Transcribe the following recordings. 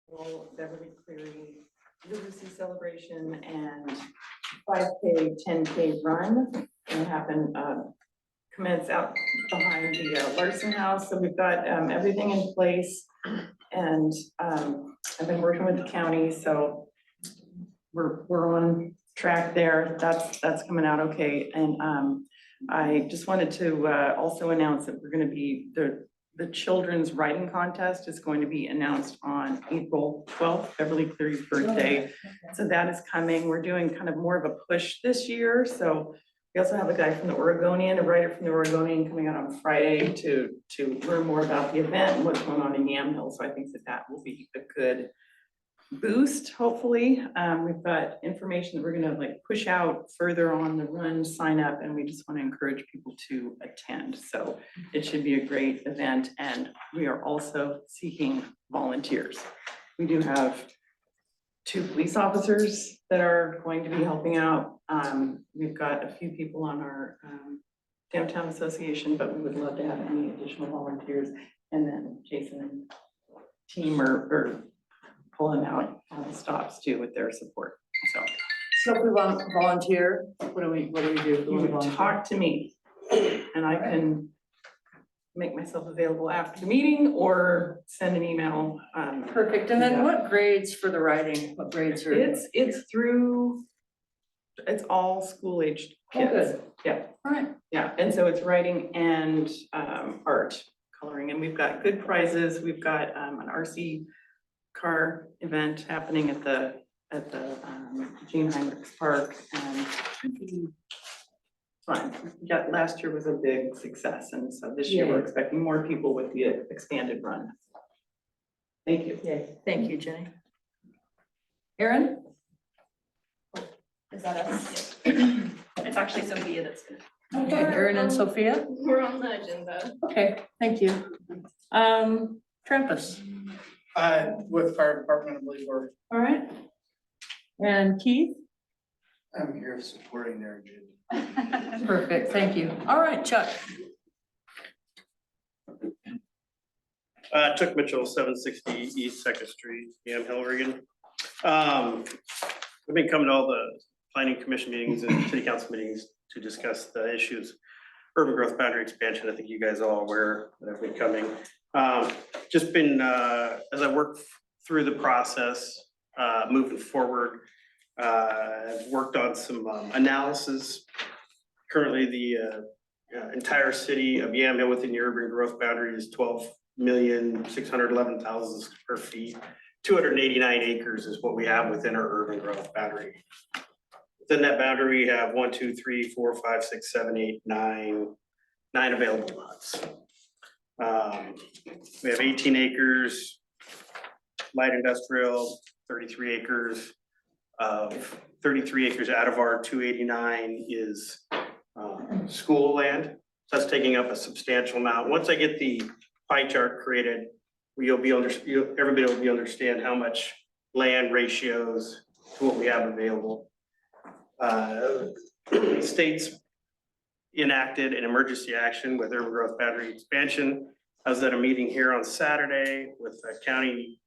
Beverly Cleary Literacy Celebration and 5K, 10K run. Gonna happen, commence out behind the Larson House. So we've got everything in place. And I've been working with the county, so we're on track there. That's coming out okay. And I just wanted to also announce that we're gonna be, the children's writing contest is going to be announced on April 12th, Beverly Cleary's birthday. So that is coming. We're doing kind of more of a push this year. So we also have a guy from the Oregonian, a writer from the Oregonian coming out on Friday to learn more about the event and what's going on in Yamhill. So I think that will be a good boost, hopefully. We've got information that we're gonna like push out further on the run, sign up, and we just want to encourage people to attend. So it should be a great event, and we are also seeking volunteers. We do have 2 police officers that are going to be helping out. We've got a few people on our downtown association, but we would love to have any additional volunteers. And then Jason and team are pulling out stops too with their support. So if we want to volunteer, what do we do? You would talk to me and I can make myself available after the meeting or send an email. Perfect. And then what grades for the writing? What grades are? It's all school aged Oh, kids. good. Yeah. All right. Yeah, and so it's writing and art, coloring, and we've got good prizes. We've got an RC car event happening at the Gene Heinrichs Park, and fun. Yeah, last year was a big success, and so this year we're expecting more people with the expanded run. Thank you. Yay. Thank you, Jenny. Erin? Is that us? It's actually Sophia that's gonna. Okay, Erin and Sophia? We're on the agenda. Okay, thank you. Trampus? With fire department, I believe we're, All right. And Keith? I'm here supporting their agenda. Perfect, thank you. All right, Chuck. Chuck Mitchell, 760 East Second Street, Yamhill, Oregon. I've been coming to all the planning commission meetings and city council meetings to discuss the issues. Urban growth boundary expansion, I think you guys are all aware that have been coming. Just been, as I work through the process, moving forward, I've worked on some analysis. Currently, the entire city of Yamhill within the urban growth boundary is 12,611,000 square feet. 289 acres is what we have within our urban growth boundary. Within that boundary, we have 1, 2, 3, 4, 5, 6, 7, 8, 9 available lots. We have 18 acres, light industrial, 33 acres. 33 acres out of our 289 is school land. So that's taking up a substantial amount. Once I get the pie chart created, everybody will be understand how much land ratios to what we have available. States enacted an emergency action with urban growth boundary expansion. I was at a meeting here on Saturday with a county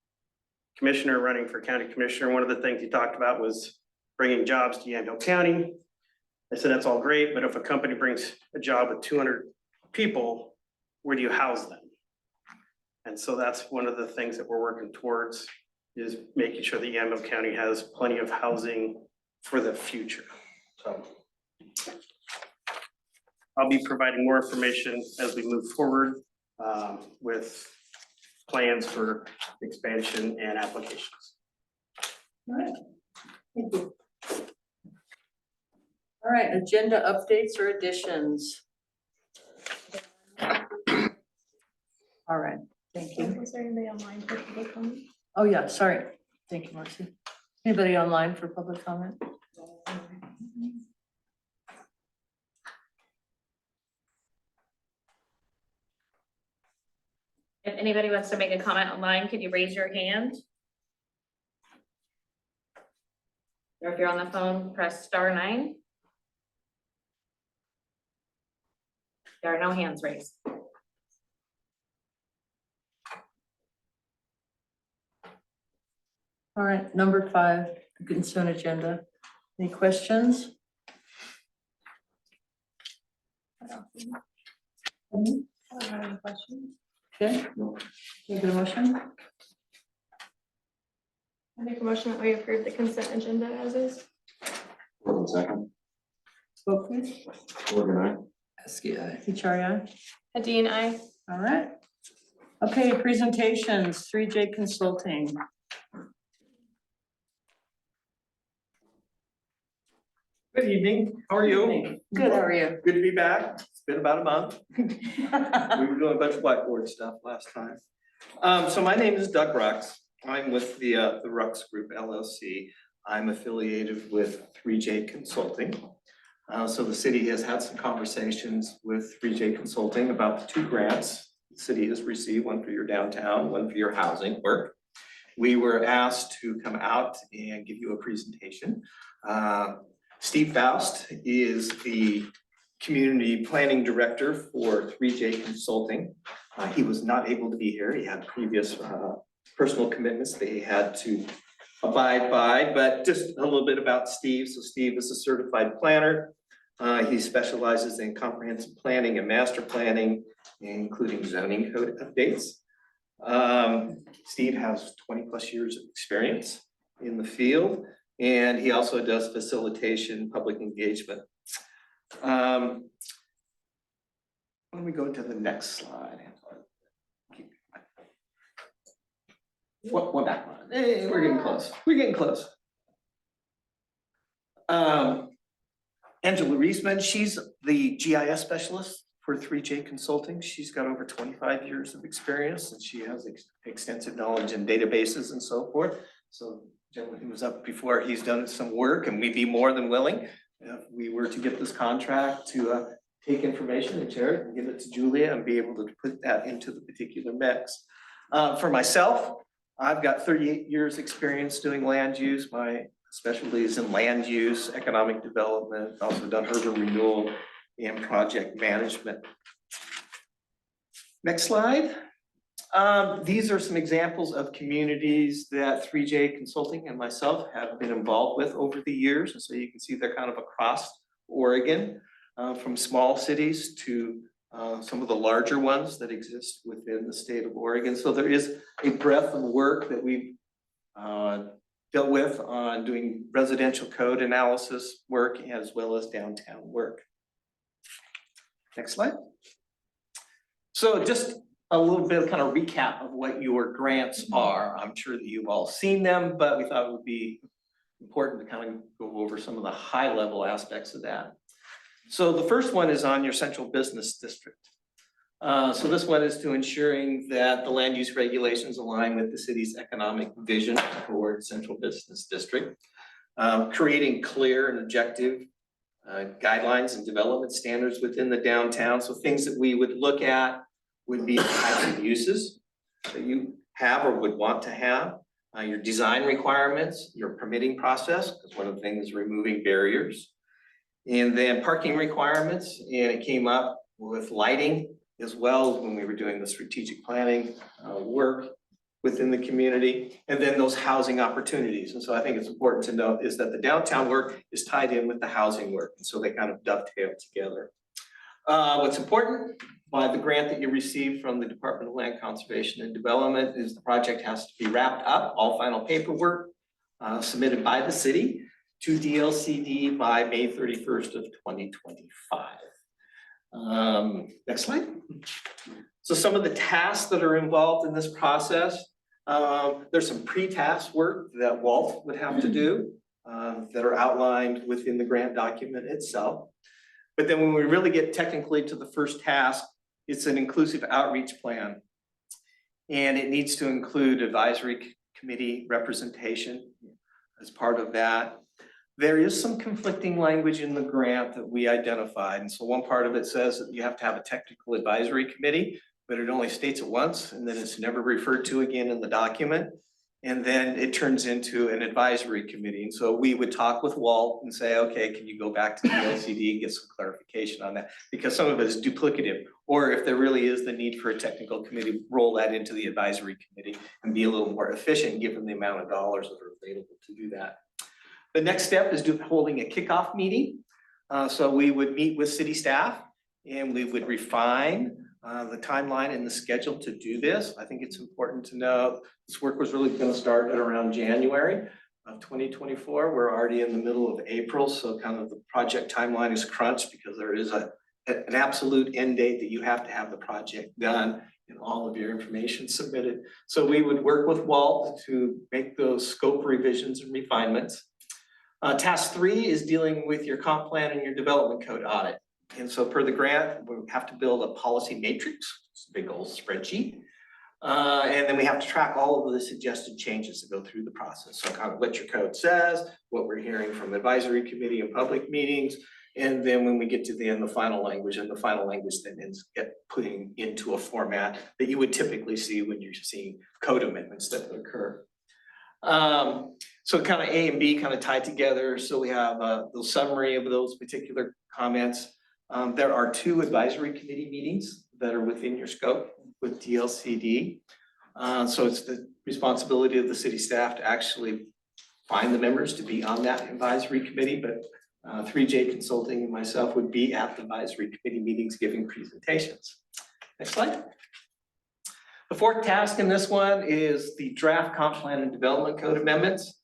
commissioner running for county commissioner. One of the things he talked about was bringing jobs to Yamhill County. I said, that's all great, but if a company brings a job with 200 people, where do you house them? And so that's one of the things that we're working towards, is making sure that Yamhill County has plenty of housing for the future. So I'll be providing more information as we move forward with plans for expansion and applications. All right. Thank you. All right, agenda updates or additions? All right, thank you. Was there anybody online for public comment? Oh, yeah, sorry. Thank you, Marcy. Anybody online for public comment? If anybody wants to make a comment online, can you raise your hand? Or if you're on the phone, press *9. There are no hands raised. All right, number 5, the consent agenda. Any questions? I don't have any questions. Okay. Can you get a motion? I make a motion that we approve the consent agenda as is. One second. Vote please. Organ HRI. Adine, I. All right. Okay, presentations, 3J Consulting. Good evening, how are you? Good, how are you? Good to be back, it's been about a month. We were doing a bunch of whiteboard stuff last time. So my name is Doug Rux, I'm with the Rux Group LLC. I'm affiliated with 3J Consulting. So the city has had some conversations with 3J Consulting about the 2 grants the city has received, one for your downtown, one for your housing work. We were asked to come out and give you a presentation. Steve Faust is the Community Planning Director for 3J Consulting. He was not able to be here. He had previous personal commitments that he had to abide by, but just a little bit about Steve. So Steve is a certified planner. He specializes in comprehensive planning and master planning, including zoning code updates. Steve has 20+ years of experience in the field. And he also does facilitation, public engagement. Why don't we go to the next slide? One back one. Hey, we're getting close. We're getting close. Angela Reisman, she's the GIS specialist for 3J Consulting. She's got over 25 years of experience and she has extensive knowledge in databases and so forth. So gentleman who was up before, he's done some work and we'd be more than willing if we were to get this contract to take information and share it and give it to Julia and be able to put that into the particular mix. For myself, I've got 38 years experience doing land use. My specialty is in land use, economic development, also done urban renewal and project management. Next slide. These are some examples of communities that 3J Consulting and myself have been involved with over the years. And so you can see they're kind of across Oregon, from small cities to some of the larger ones that exist within the state of Oregon. So there is a breadth of work that we've dealt with on doing residential code analysis work as well as downtown work. Next slide. So just a little bit of kind of recap of what your grants are. I'm sure that you've all seen them, but we thought it would be important to kind of go over some of the high level aspects of that. So the first one is on your central business district. So this one is to ensuring that the land use regulations align with the city's economic vision for central business district. Creating clear and objective guidelines and development standards within the downtown. So things that we would look at would be the types of uses that you have or would want to have, your design requirements, your permitting process, because one of the things is removing barriers, and then parking requirements, and it came up with lighting as well when we were doing the strategic planning work within the community, and then those housing opportunities. And so I think it's important to note is that the downtown work is tied in with the housing work, and so they kind of dovetail together. What's important by the grant that you received from the Department of Land Conservation and Development is the project has to be wrapped up, all final paperwork submitted by the city to DLCD by May 31st of 2025. Next slide. So some of the tasks that are involved in this process, there's some pre-task work that Walt would have to do that are outlined within the grant document itself. But then when we really get technically to the first task, it's an inclusive outreach plan. And it needs to include advisory committee representation as part of that. There is some conflicting language in the grant that we identified. And so one part of it says that you have to have a technical advisory committee, but it only states it once and then it's never referred to again in the document. And then it turns into an advisory committee. And so we would talk with Walt and say, okay, can you go back to the LCD and get some clarification on that? Because some of it is duplicative. Or if there really is the need for a technical committee, roll that into the advisory committee and be a little more efficient given the amount of dollars that are available to do that. The next step is holding a kickoff meeting. So we would meet with city staff and we would refine the timeline and the schedule to do this. I think it's important to know this work was really going to start at around January of 2024. We're already in the middle of April, so kind of the project timeline is crunched because there is an absolute end date that you have to have the project done and all of your information submitted. So we would work with Walt to make those scope revisions and refinements. Task 3 is dealing with your comp plan and your development code audit. And so per the grant, we have to build a policy matrix, it's a big old spreadsheet. And then we have to track all of the suggested changes that go through the process. So kind of what your code says, what we're hearing from advisory committee and public meetings. And then when we get to the end, the final language, and the final language then ends get putting into a format that you would typically see when you're seeing code amendments that occur. So kind of A and B kind of tied together. So we have the summary of those particular comments. There are 2 advisory committee meetings that are within your scope with DLCD. So it's the responsibility of the city staff to actually find the members to be on that advisory committee, but 3J Consulting and myself would be at the advisory committee meetings giving presentations. Next slide. The 4th task in this one is the draft comp plan and development code amendments.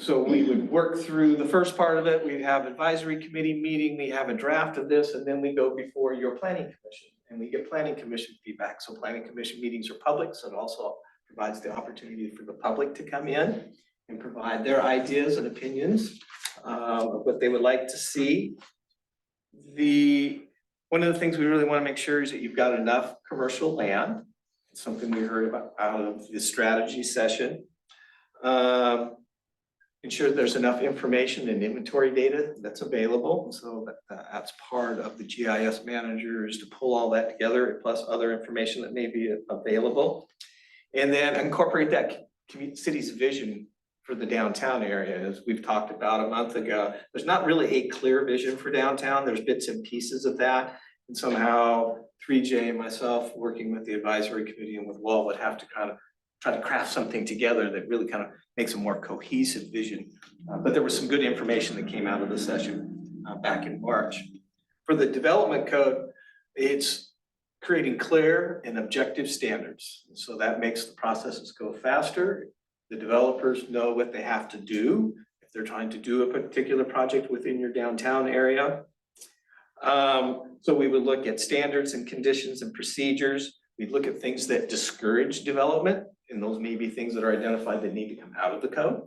So we would work through the first part of it. We'd have advisory committee meeting, we have a draft of this, and then we go before your planning commission and we get planning commission feedback. So planning commission meetings are public, so it also provides the opportunity for the public to come in and provide their ideas and opinions of what they would like to see. One of the things we really want to make sure is that you've got enough commercial land. It's something we heard about out of the strategy session. Ensure there's enough information and inventory data that's available. So that's part of the GIS manager is to pull all that together plus other information that may be available. And then incorporate that city's vision for the downtown area. As we've talked about a month ago, there's not really a clear vision for downtown. There's bits and pieces of that. And somehow 3J and myself working with the advisory committee and with Walt would have to kind of try to craft something together that really kind of makes a more cohesive vision. But there was some good information that came out of the session back in March. For the development code, it's creating clear and objective standards. So that makes the processes go faster. The developers know what they have to do if they're trying to do a particular project within your downtown area. So we would look at standards and conditions and procedures. We'd look at things that discourage development, and those may be things that are identified that need to come out of the code,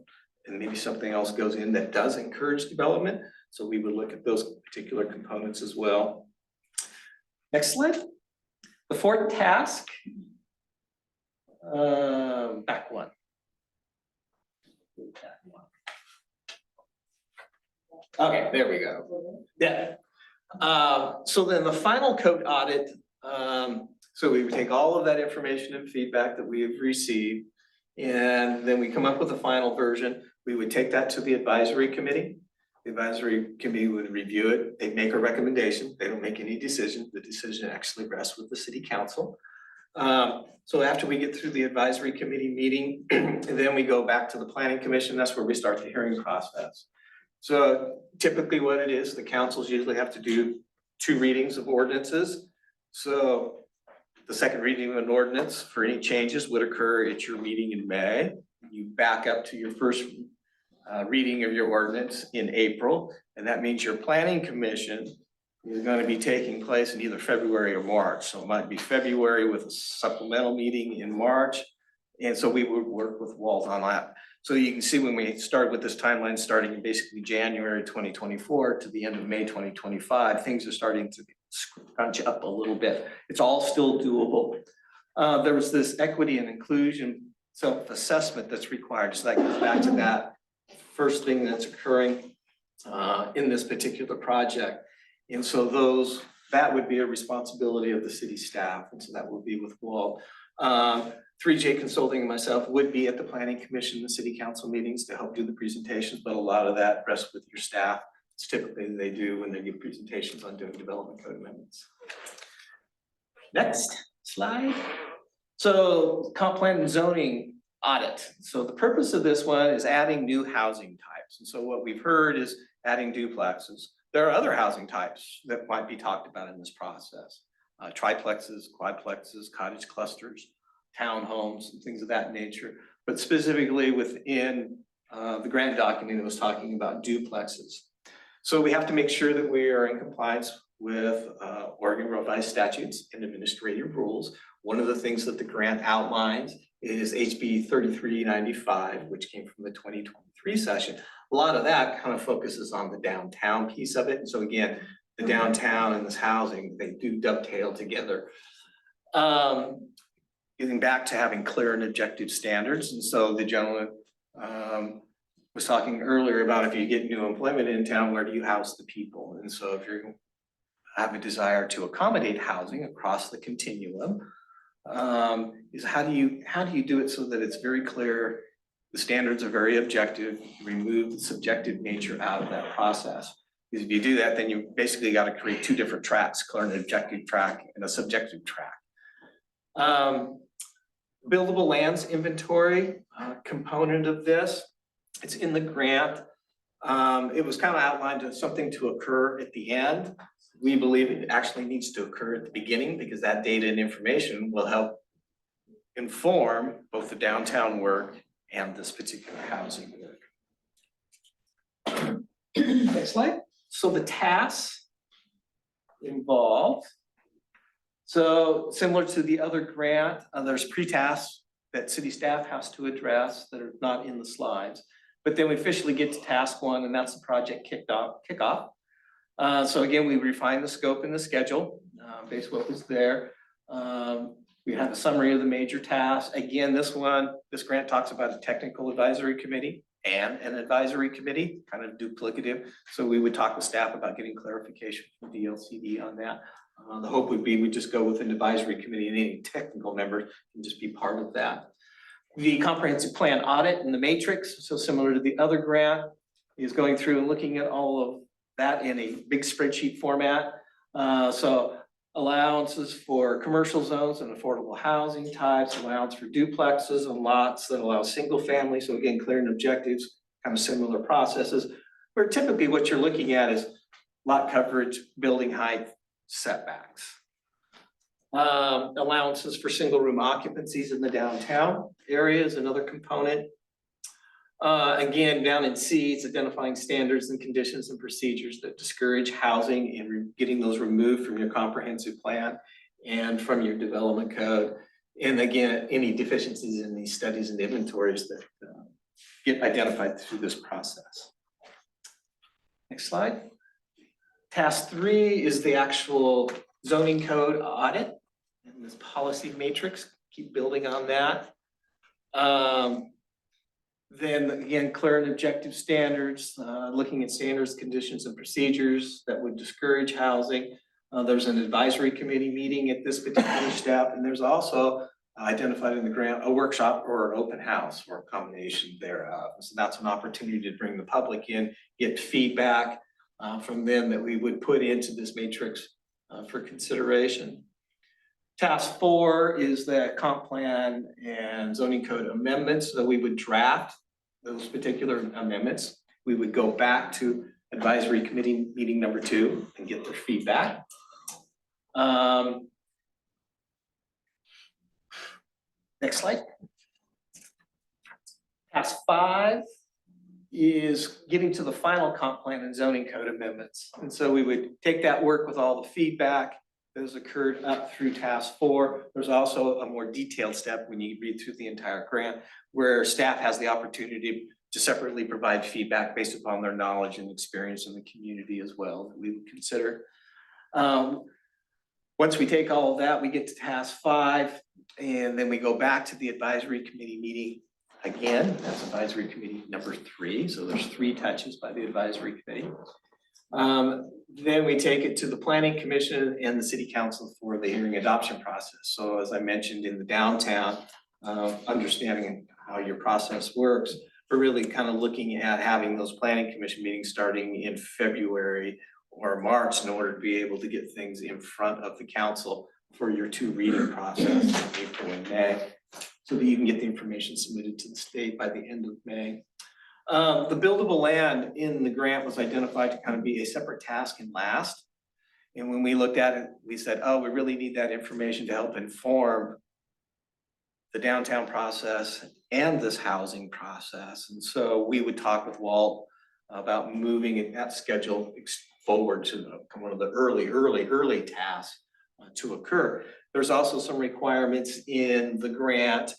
and maybe something else goes in that does encourage development. So we would look at those particular components as well. Next slide. The 4th task, back one. Okay, there we go. Yeah. So then the final code audit, so we would take all of that information and feedback that we have received, and then we come up with a final version. We would take that to the advisory committee. The advisory committee would review it. They make a recommendation. They don't make any decision. The decision actually rests with the city council. So after we get through the advisory committee meeting, then we go back to the planning commission. That's where we start the hearing process. So typically what it is, the councils usually have to do 2 readings of ordinances. So the second reading of an ordinance for any changes would occur at your meeting in May. You back up to your first reading of your ordinance in April, and that means your planning commission is going to be taking place in either February or March. So it might be February with a supplemental meeting in March. And so we would work with Walt on that. So you can see when we start with this timeline, starting in basically January 2024 to the end of May 2025, things are starting to crunch up a little bit. It's all still doable. There was this equity and inclusion self-assessment that's required. So that goes back to that first thing that's occurring in this particular project. And so those that would be a responsibility of the city staff, and so that would be with Walt. 3J Consulting and myself would be at the planning commission, the city council meetings to help do the presentations, but a lot of that rests with your staff. It's typically they do when they give presentations on doing development code amendments. Next slide. So comp plan and zoning audit. So the purpose of this one is adding new housing types. And so what we've heard is adding duplexes. There are other housing types that might be talked about in this process. Triplexes, quadplexes, cottage clusters, townhomes, and things of that nature. But specifically within the grant document, it was talking about duplexes. So we have to make sure that we are in compliance with Oregon revised statutes and administrative rules. One of the things that the grant outlines is HB 3395, which came from the 2023 session. A lot of that kind of focuses on the downtown piece of it. And so again, the downtown and this housing, they do dovetail together. Getting back to having clear and objective standards. And so the gentleman was talking earlier about if you get new employment in town, where do you house the people? And so if you have a desire to accommodate housing across the continuum, is how do you do it so that it's very clear, the standards are very objective, you remove the subjective nature out of that process. Because if you do that, then you basically got to create two different tracks, clear an objective track and a subjective track. Buildable lands inventory component of this, it's in the grant. It was kind of outlined as something to occur at the end. We believe it actually needs to occur at the beginning because that data and information will help inform both the downtown work and this particular housing work. Next slide. So the tasks involved. So similar to the other grant, there's pre-tasks that city staff has to address that are not in the slides. But then we officially get to task one, and that's the project kickoff. So again, we refine the scope and the schedule based on what was there. We have a summary of the major tasks. Again, this grant talks about a technical advisory committee and an advisory committee, kind of duplicative. So we would talk with staff about getting clarification from DLCD on that. The hope would be we just go with an advisory committee and any technical members can just be part of that. The comprehensive plan audit and the matrix, so similar to the other grant, is going through and looking at all of that in a big spreadsheet format. So allowances for commercial zones and affordable housing types, allowance for duplexes and lots that allow single family. So again, clear and objectives, kind of similar processes, where typically what you're looking at is lot coverage, building height, setbacks. Allowances for single room occupancies in the downtown area is another component. Again, down in C, it's identifying standards and conditions and procedures that discourage housing and getting those removed from your comprehensive plan and from your development code. And again, any deficiencies in these studies and inventories that get identified through this process. Next slide. Task 3 is the actual zoning code audit and this policy matrix, keep building on that. Then again, clear and objective standards, looking at standards, conditions, and procedures that would discourage housing. There's an advisory committee meeting at this particular step, and there's also identified in the grant a workshop or an open house or a combination thereof. So that's an opportunity to bring the public in, get feedback from them that we would put into this matrix for consideration. Task 4 is the comp plan and zoning code amendments that we would draft those particular amendments. We would go back to advisory committee meeting number 2 and get their feedback. Next slide. Task 5 is getting to the final comp plan and zoning code amendments. And so we would take that work with all the feedback that has occurred up through task 4. There's also a more detailed step when you read through the entire grant where staff has the opportunity to separately provide feedback based upon their knowledge and experience in the community as well that we would consider. Once we take all of that, we get to task 5, and then we go back to the advisory committee meeting again. That's advisory committee number 3. So there's 3 touches by the advisory committee. Then we take it to the planning commission and the city council for the hearing adoption process. So as I mentioned in the downtown, understanding how your process works, we're really kind of looking at having those planning commission meetings starting in February or March in order to be able to get things in front of the council for your 2 reading process in April and May, so that you can get the information submitted to the state by the end of May. The buildable land in the grant was identified to kind of be a separate task in last. And when we looked at it, we said, oh, we really need that information to help inform the downtown process and this housing process. And so we would talk with Walt about moving that schedule forward to one of the early tasks to occur. There's also some requirements in the grant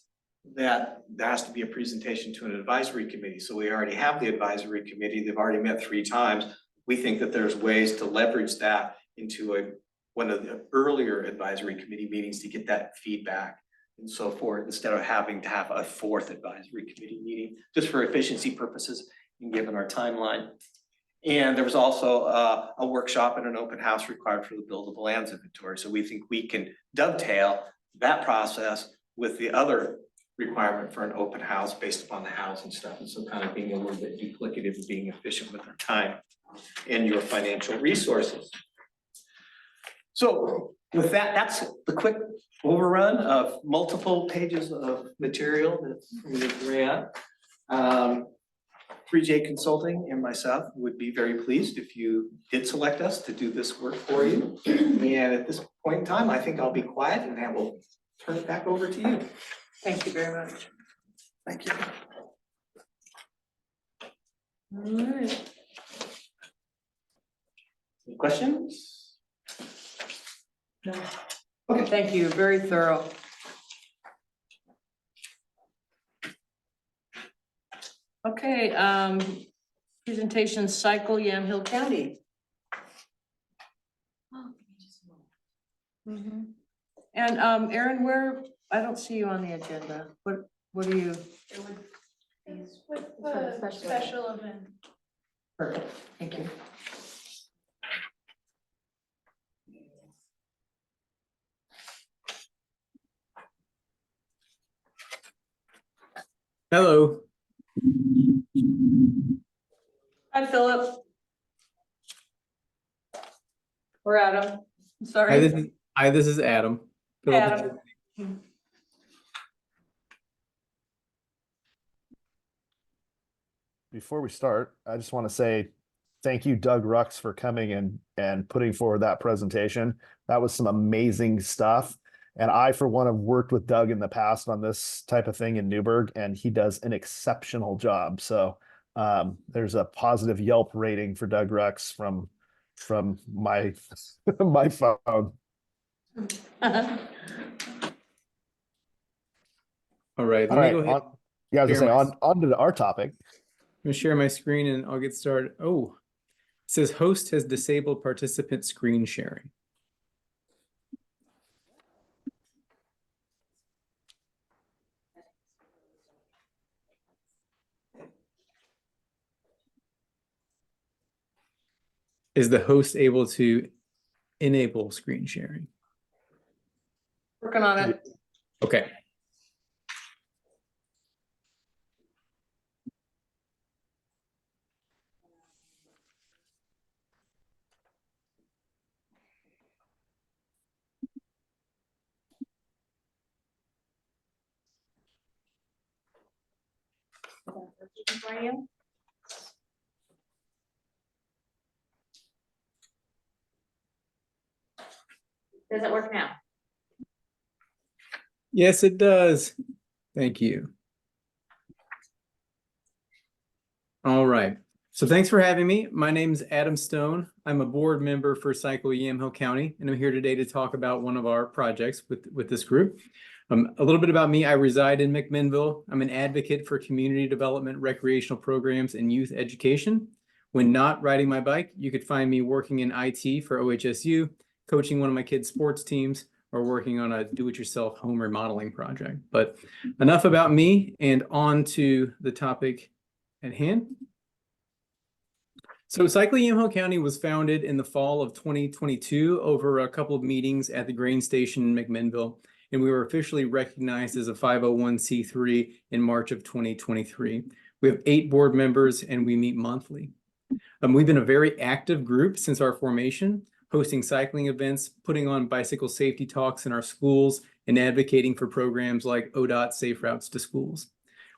that there has to be a presentation to an advisory committee. So we already have the advisory committee. They've already met 3 times. We think that there's ways to leverage that into one of the earlier advisory committee meetings to get that feedback and so forth, instead of having to have a 4th advisory committee meeting, just for efficiency purposes and given our timeline. And there was also a workshop and an open house required for the buildable lands inventory. So we think we can dovetail that process with the other requirement for an open house based upon the housing stuff. And so kind of being a little bit duplicative and being efficient with our time and your financial resources. So with that, that's the quick overrun of multiple pages of material that's from the grant. 3J Consulting and myself would be very pleased if you did select us to do this work for you. And at this point in time, I think I'll be quiet and I will turn it back over to you. Thank you very much. Thank you. All right. Any questions? No. Okay, thank you, very thorough. Okay, presentation cycle, Yamhill County. And Erin, I don't see you on the agenda. What are you? It would be with the special event. Perfect, thank you. Hello. Hi, Philip. Or Adam, Hi, sorry. this is Adam. Adam. Before we start, I just want to say thank you, Doug Rux, for coming and putting forward that presentation. That was some amazing stuff. And I, for one, have worked with Doug in the past on this type of thing in Newburgh, and he does an exceptional job. So there's a positive Yelp rating for Doug Rux from my my phone. All right. All Let me right, go ahead. yeah, I was share gonna my- say on to our topic. I'm gonna share my screen and I'll get started. Oh, it says host has disabled participant screen sharing. Is the host able to enable screen sharing? Working on it. Okay. For you. Does it work now? Yes, it does. Thank you. All right. So thanks for having me. My name is Adam Stone. I'm a board member for Cycle Yamhill County, and I'm here today to talk about one of our projects with this group. A little bit about me. I reside in McMinnville. I'm an advocate for community development, recreational programs, and youth education. When not riding my bike, you could find me working in IT for OHSU, coaching one of my kids' sports teams, or working on a do-it-yourself home remodeling project. But enough about me, and on to the topic at hand. So Cycle Yamhill County was founded in the fall of 2022 over a couple of meetings at the grain station in McMinnville, and we were officially recognized as a 501c3 in March of 2023. We have 8 board members and we meet monthly. We've been a very active group since our formation, hosting cycling events, putting on bicycle safety talks in our schools, and advocating for programs like ODOT Safe Routes to Schools.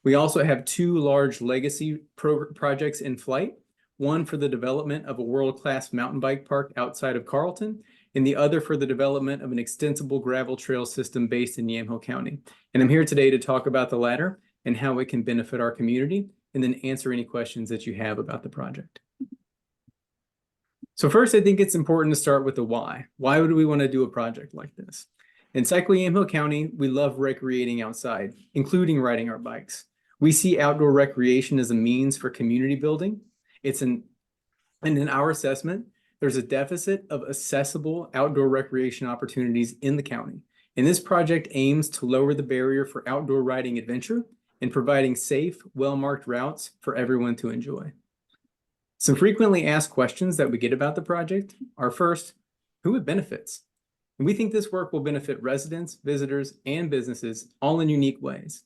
We also have 2 large legacy projects in flight, one for the development of a world-class mountain bike park outside of Carlton, and the other for the development of an extensible gravel trail system based in Yamhill County. And I'm here today to talk about the latter and how it can benefit our community, and then answer any questions that you have about the project. So first, I think it's important to start with the why. Why would we want to do a project like this? In Cycle Yamhill County, we love recreating outside, including riding our bikes. We see outdoor recreation as a means for community building. And in our assessment, there's a deficit of accessible outdoor recreation opportunities in the county. And this project aims to lower the barrier for outdoor riding adventure and providing safe, well-marked routes for everyone to enjoy. Some frequently asked questions that we get about the project are first, who it benefits? And we think this work will benefit residents, visitors, and businesses all in unique ways.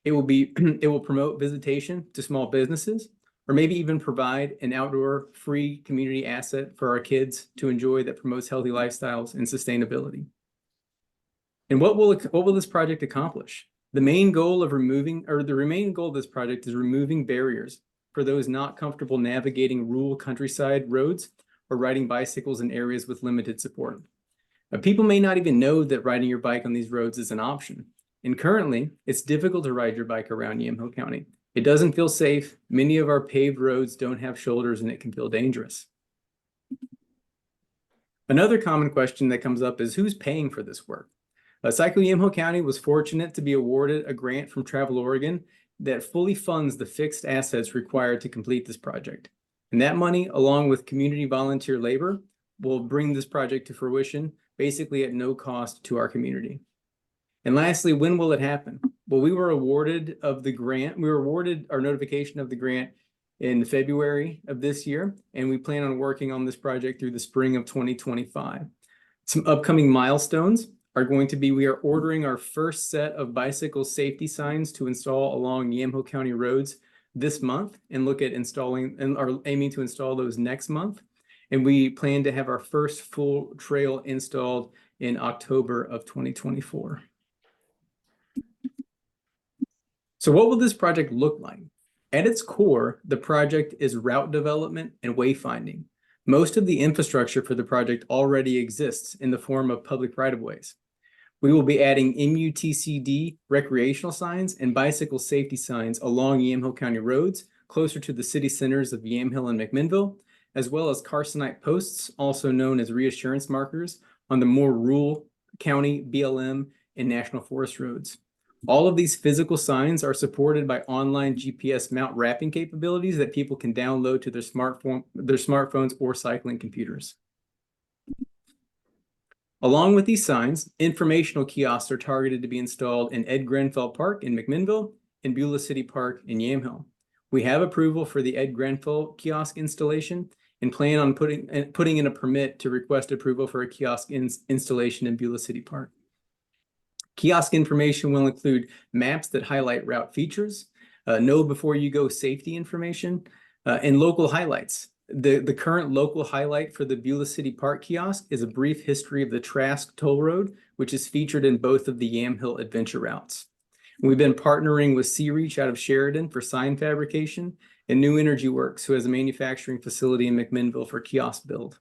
It will promote visitation to small businesses, or maybe even provide an outdoor free community asset for our kids to enjoy that promotes healthy lifestyles and sustainability. And what will this project accomplish? The remaining goal of this project is removing barriers for those not comfortable navigating rural countryside roads or riding bicycles in areas with limited support. People may not even know that riding your bike on these roads is an option. And currently, it's difficult to ride your bike around Yamhill County. It doesn't feel safe. Many of our paved roads don't have shoulders and it can feel dangerous. Another common question that comes up is who's paying for this work? Cycle Yamhill County was fortunate to be awarded a grant from Travel Oregon that fully funds the fixed assets required to complete this project. And that money, along with community volunteer labor, will bring this project to fruition, basically at no cost to our community. And lastly, when will it happen? Well, we were awarded our notification of the grant in February of this year, and we plan on working on this project through the spring of 2025. Some upcoming milestones are going to be, we are ordering our first set of bicycle safety signs to install along Yamhill County roads this month, and are aiming to install those next month. And we plan to have our first full trail installed in October of 2024. So what will this project look like? At its core, the project is route development and wayfinding. Most of the infrastructure for the project already exists in the form of public right-of-ways. We will be adding MUTCD recreational signs and bicycle safety signs along Yamhill County roads, closer to the city centers of Yamhill and McMinnville, as well as Carson posts, also known as reassurance markers, on the more rural county, BLM, and National Forest roads. All of these physical signs are supported by online GPS mount wrapping capabilities that people can download to their smartphones or cycling computers. Along with these signs, informational kiosks are targeted to be installed in Ed Grenfell Park in McMinnville and Beulah City Park in Yamhill. We have approval for the Ed Grenfell kiosk installation and plan on putting in a permit to request approval for a kiosk installation in Beulah City Park. Kiosk information will include maps that highlight route features, know before you go safety information, and local highlights. The current local highlight for the Beulah City Park kiosk is a brief history of the Trask Toll Road, which is featured in both of the Yamhill adventure routes. We've been partnering with Sea Reach out of Sheridan for sign fabrication, and New Energy Works, who has a manufacturing facility in McMinnville for kiosk build.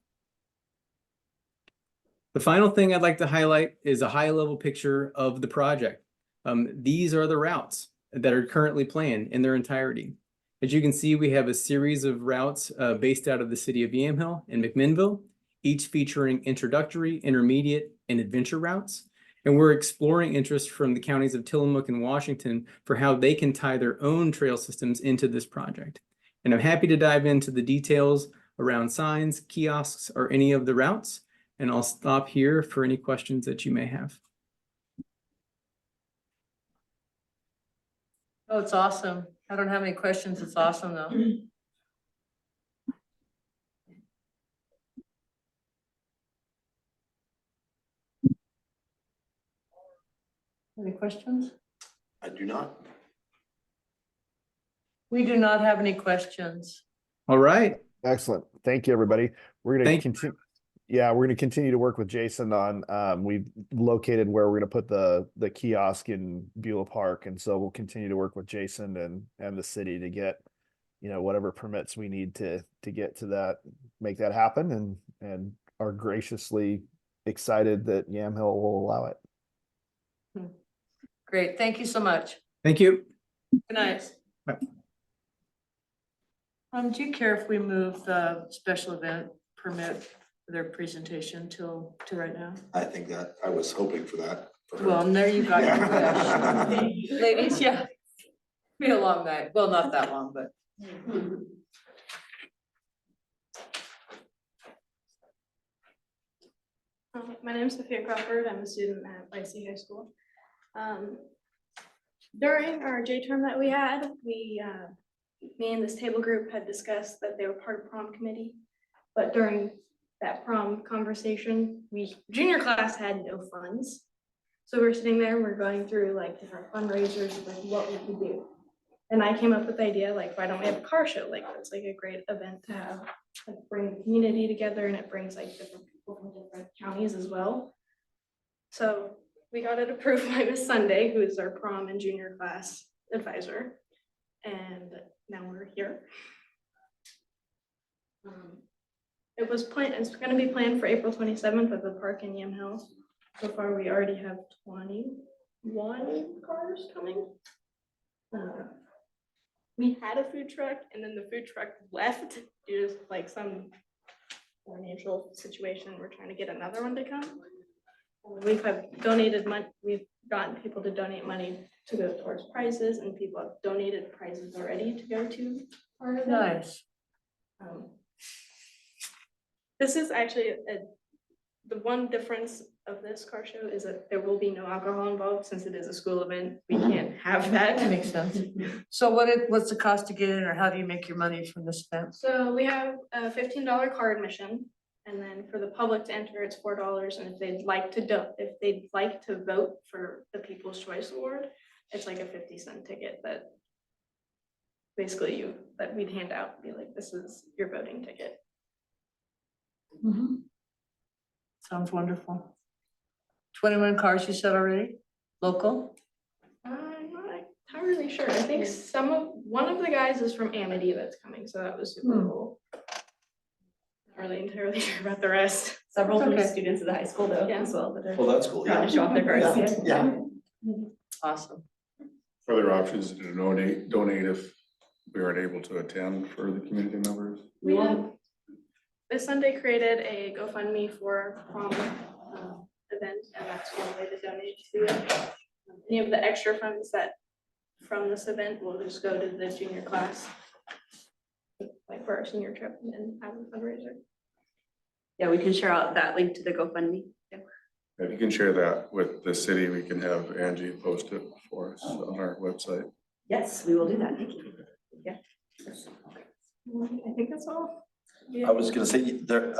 The final thing I'd like to highlight is a high-level picture of the project. These are the routes that are currently planned in their entirety. As you can see, we have a series of routes based out of the city of Yamhill and McMinnville, each featuring introductory, intermediate, and adventure routes. And we're exploring interest from the counties of Tillamook and Washington for how they can tie their own trail systems into this project. And I'm happy to dive into the details around signs, kiosks, or any of the routes. And I'll stop here for any questions that you may have. Oh, it's awesome. I don't have any questions. It's awesome though. Any questions? I do not. We do not have any questions. All right. Excellent. Thank you, everybody. We're gonna Thank you. continue. Yeah, we're gonna continue to work with Jason on, we've located where we're gonna put the kiosk in Beulah Park. And so we'll continue to work with Jason and the city to get, you know, whatever permits we need to get to that, make that happen, and are graciously excited that Yamhill will allow it. Great, thank you so much. Thank you. Good night. Bye. Do you care if we move the special event permit for their presentation to right now? I think that, I was hoping for that. for her. Well, and there you got your wish. Ladies, yeah. Be a long night. Well, not that long, but. My name is Sophia Crawford. I'm a student at Lacey High School. During our J term that we had, me and this table group had discussed that they were part of prom committee. But during that prom conversation, junior class had no funds. So we're sitting there and we're going through like different fundraisers, like what we could do. And I came up with the idea, like, why don't we have a car show? Like, that's like a great event to have, like, bring the community together, and it brings like different people from different counties as well. So we got it approved by Miss Sunday, who is our prom and junior class advisor. And now we're here. It was planned, it's gonna be planned for April 27th at the park in Yamhill. So far, we already have 21 cars coming. We had a food truck, and then the food truck left due to like some financial situation. We're trying to get another one to come. We've donated money, we've gotten people to donate money to go towards prizes, and people have donated prizes already to go to our event. Nice. This is actually the one difference of this car show is that there will be no alcohol involved since it is a school event. We can't have That that. makes sense. So what's the cost to get in, or how do you make your money from this event? So we have a $15 car admission, and then for the public to enter, it's $4. And if they'd like to vote for the People's Choice Award, it's like a 50-cent ticket that basically that we'd hand out and be like, this is your voting ticket. Sounds wonderful. 21 cars you said already? Local? I'm not entirely sure. I think one of the guys is from Amity that's coming, so that was super cool. Not really entirely sure about the rest. Several from the Okay. students of the high school though, Yeah. as well, that are Well, that's cool, trying yeah. to show off their cars. Yeah. Awesome. Further options to donate if we aren't able to attend for the community members. We have this Sunday created a GoFundMe for prom event, and that's one way to donate to it. Any of the extra funds that from this event will just go to the junior class, like for our senior trip, and then have a fundraiser. Yeah, we can share out that link to the GoFundMe. If you can share that with the city, we can have Angie post it for us on our website. Yes, we will do that. Thank you. I think that's all. I was gonna say, there,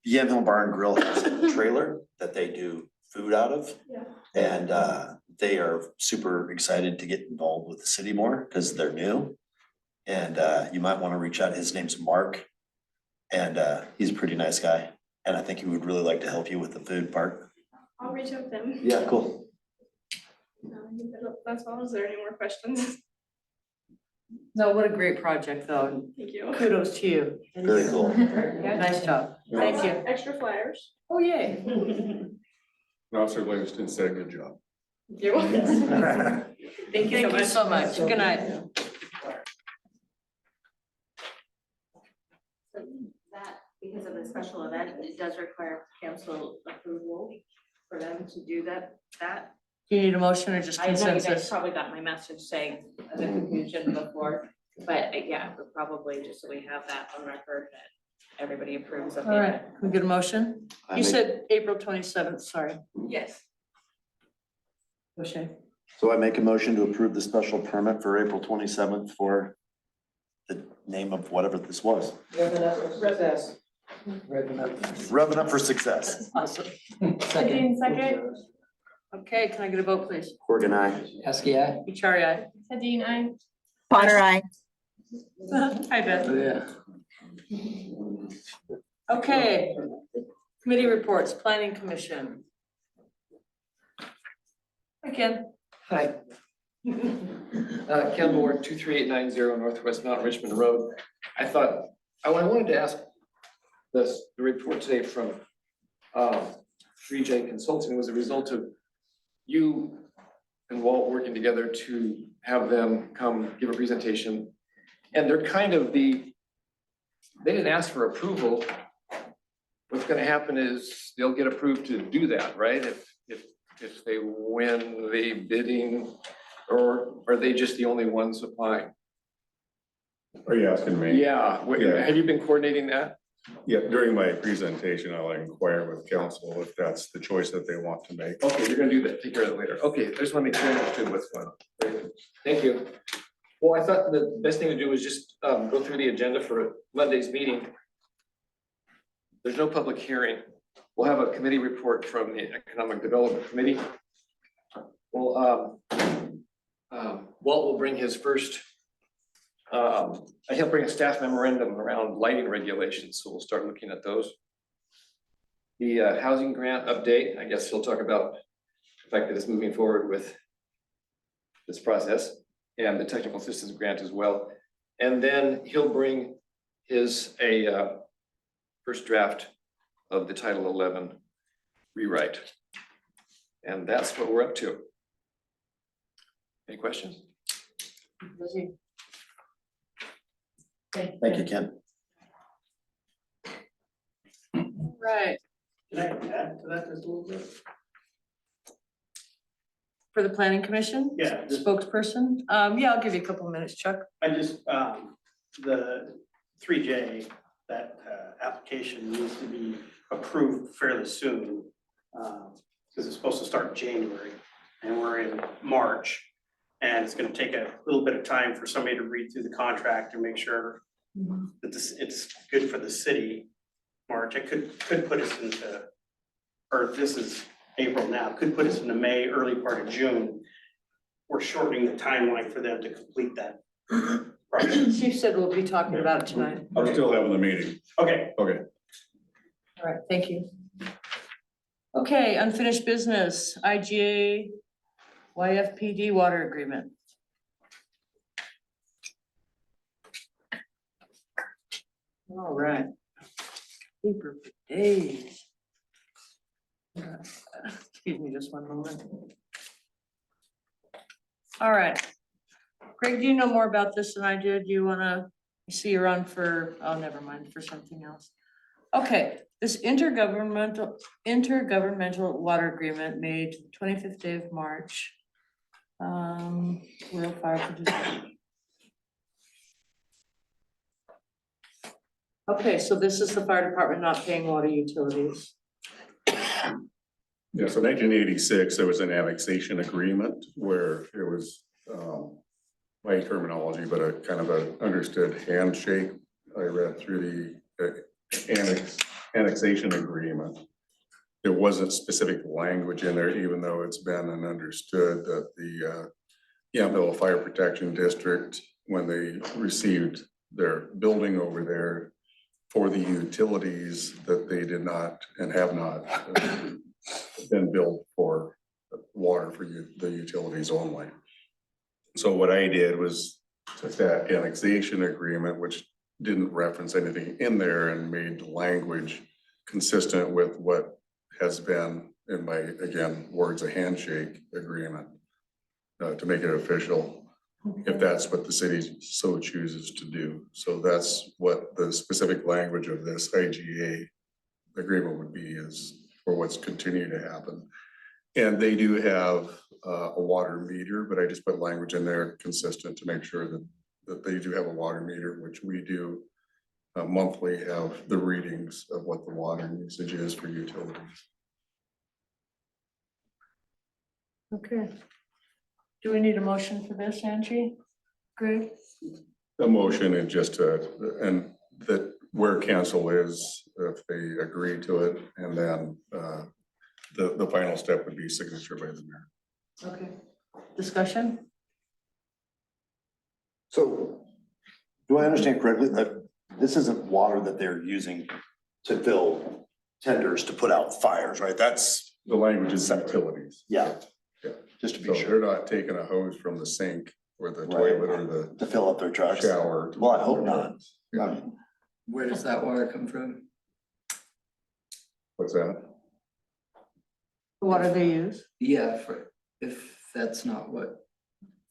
Yamhill Barn Grill has a trailer that they do food out of. Yeah. And they are super excited to get involved with the city more because they're new. And you might want to reach out. His name's Mark. And he's a pretty nice guy. And I think he would really like to help you with the food part. I'll reach out to them. Yeah, cool. That's all. Is there any more questions? No, what a great project though. Thank you. Kudos to you. Very cool. Nice job. Thank you. Extra flyers. Oh, yay. Officer Livingston said a good job. You're welcome. Thank you so Thank much. you so much. Good night. That, because of the special event, it does require council approval for them to do that. Do you need a motion or just I know you guys consensus? probably got my message saying the confusion before, but yeah, we're probably just so we have that on record that everybody approves of All it. right, can we get a motion? I You make- said April 27th, sorry. Yes. O'Shea. So I make a motion to approve the special permit for April 27th for the name of whatever this was. Revving up for success. Awesome. Second. Okay, can I get a vote, please? Corgan, I. Askey, aye. Bichari, aye. Adine, I. Potter, I. Hi, Beth. Yeah. Okay. Committee reports, planning commission. Again. Hi. Ken Moore, 23890 Northwest Mount Richmond Road. I wanted to ask the report today from 3J Consulting was a result of you and Walt working together to have them come give a presentation. And they're kind of they didn't ask for approval. What's gonna happen is they'll get approved to do that, right? If they win the bidding, or are they just the only ones applying? Are you asking me? Yeah, Yeah. have you been coordinating that? Yeah, during my presentation, I'll inquire with council if that's the choice that they want to make. Okay, you're gonna do that, take care of that later. Okay, I just wanna make sure I understood what's going on. Very good. Thank you. Well, I thought the best thing to do was just go through the agenda for Monday's meeting. There's no public hearing. We'll have a committee report from the Economic Development Committee. Well, Walt will bring his first, he'll bring a staff memorandum around lighting regulations, so we'll start looking at those. The housing grant update, I guess he'll talk about the fact that it's moving forward with this process, and the technical assistance grant as well. And then he'll bring his first draft of the Title 11 rewrite. And that's what we're up to. Any questions? Thank you, Ken. Right, Can I add to that just a little bit? for the planning commission? Yeah, just- Spokesperson? Yeah, I'll give you a couple of minutes, Chuck. I just, the 3J, that application needs to be approved fairly soon. Because it's supposed to start in January and we're in March. And it's gonna take a little bit of time for somebody to read through the contract and make sure that it's good for the city. March, it could put us into, or this is April now, could put us into May, early part of June. We're shortening the timeline for them to complete that project. Chief said we'll be talking about it tonight. I'm still having the meeting. Okay, Okay. All right, thank you. Okay, unfinished business, IGA, YFPD water agreement. All right. Paper for days. Excuse me just one moment. All right. Greg, do you know more about this than I did? Do you wanna, I see you're on for, oh, never mind, for something else. Okay, this intergovernmental water agreement made 25th day of March. Rural fire protection. Okay, so this is the fire department not paying water utilities. Yeah, so 1986, there was an annexation agreement where it was, my terminology, but a kind of a understood handshake. I read through the annexation agreement. There wasn't specific language in there, even though it's been and understood that the Yamhill Fire Protection District, when they received their building over there for the utilities, that they did not and have not been billed for water for the utilities only. So what I did was took that annexation agreement, which didn't reference anything in there, and made the language consistent with what has been, in my, again, words, a handshake agreement, to make it official, if that's what the city so chooses to do. So that's what the specific language of this IGA agreement would be, is for what's continuing to happen. And they do have a water meter, but I just put language in there consistent to make sure that they do have a water meter, which we do monthly have the readings of what the water usage is for utilities. Okay. Do we need a motion for this, Angie? Greg? The motion is just and that where council is, if they agree to it, and then the final step would be signature by the mayor. Okay, discussion? So, do I understand correctly, that this isn't water that they're using to fill tenders to put out fires, right? That's, The language is utilities. yeah. Yeah. Just to be So sure, they're not taking a hose from the sink or the Right. toilet or the to fill up their trucks. shower. Well, I hope not. Yeah. Where does that water come from? What's that? What do they use? Yeah, for, if that's not what,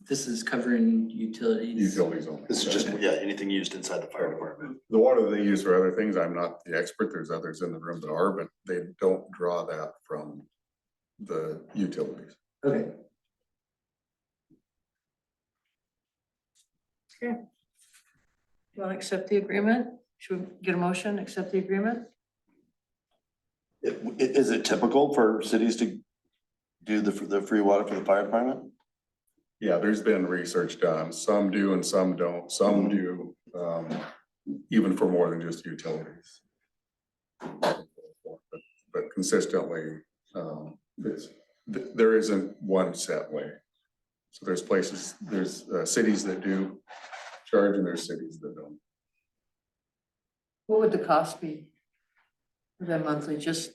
this is covering utilities. Utilities only. This is just, yeah, anything used inside the fire department. The water they use for other things, I'm not the expert. There's others in the room that are, but they don't draw that from the utilities. Okay. Okay. You want to accept the agreement? Should we get a motion, accept the agreement? Is it typical for cities to do the free water for the fire department? Yeah, there's been research done. Some do and some don't. Some do, even for more than just utilities. But consistently, there isn't one set way. So there's places, there's cities that do charge and there's cities that don't. What would the cost be? For them monthly, just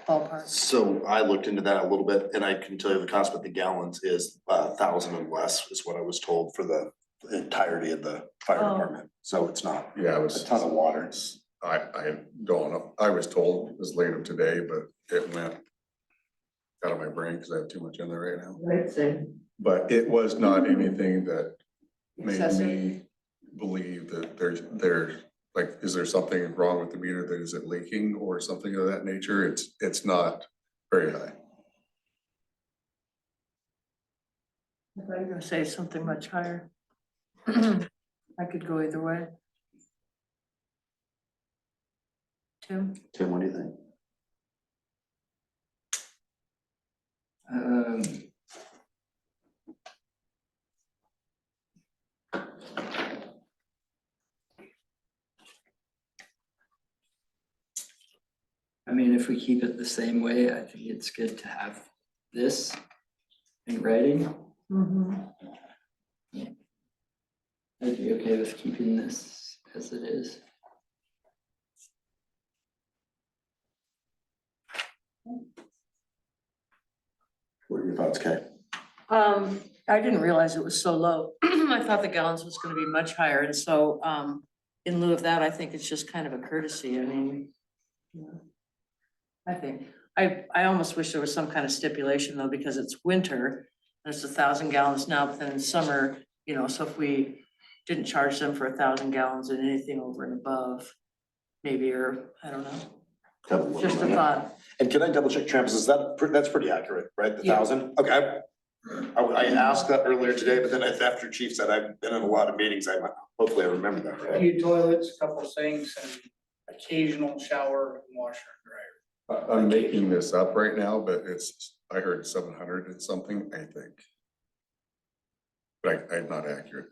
ballpark? So I looked into that a little bit and I can tell you the cost of the gallons is 1,000 and less is what I was told for the entirety of the fire Oh. department. So it's not Yeah, it a was, ton of water. I don't know. I was told it was later today, but it went out of my brain because I have too much in there right now. Right, same. But it was not anything that made Excessive. me believe that there's like, is there something wrong with the meter? That is it leaking or something of that nature? It's not very high. I thought you were gonna say something much higher. I could go either way. Tim? Tim, what do you think? I mean, if we keep it the same way, I think it's good to have this in writing. I'd be okay with keeping this as it is. What are your thoughts, Kay? I didn't realize it was so low. I thought the gallons was gonna be much higher, and so, in lieu of that, I think it's just kind of a courtesy, I mean. Yeah. I think, I almost wish there was some kind of stipulation though, because it's winter, there's 1,000 gallons now, but then in summer, you know, so if we didn't charge them for 1,000 gallons and anything over and above, maybe, or, I don't know, just a thought. And can I double check, Travis, is that's pretty accurate, right? The Yeah. 1,000? Okay. I asked that earlier today, but then after Chief said I've been in a lot of meetings, hopefully I remember that, A right? few toilets, couple sinks and occasional shower and washer and dryer. I'm making this up right now, but I heard 700 and something, I think. But I'm not accurate.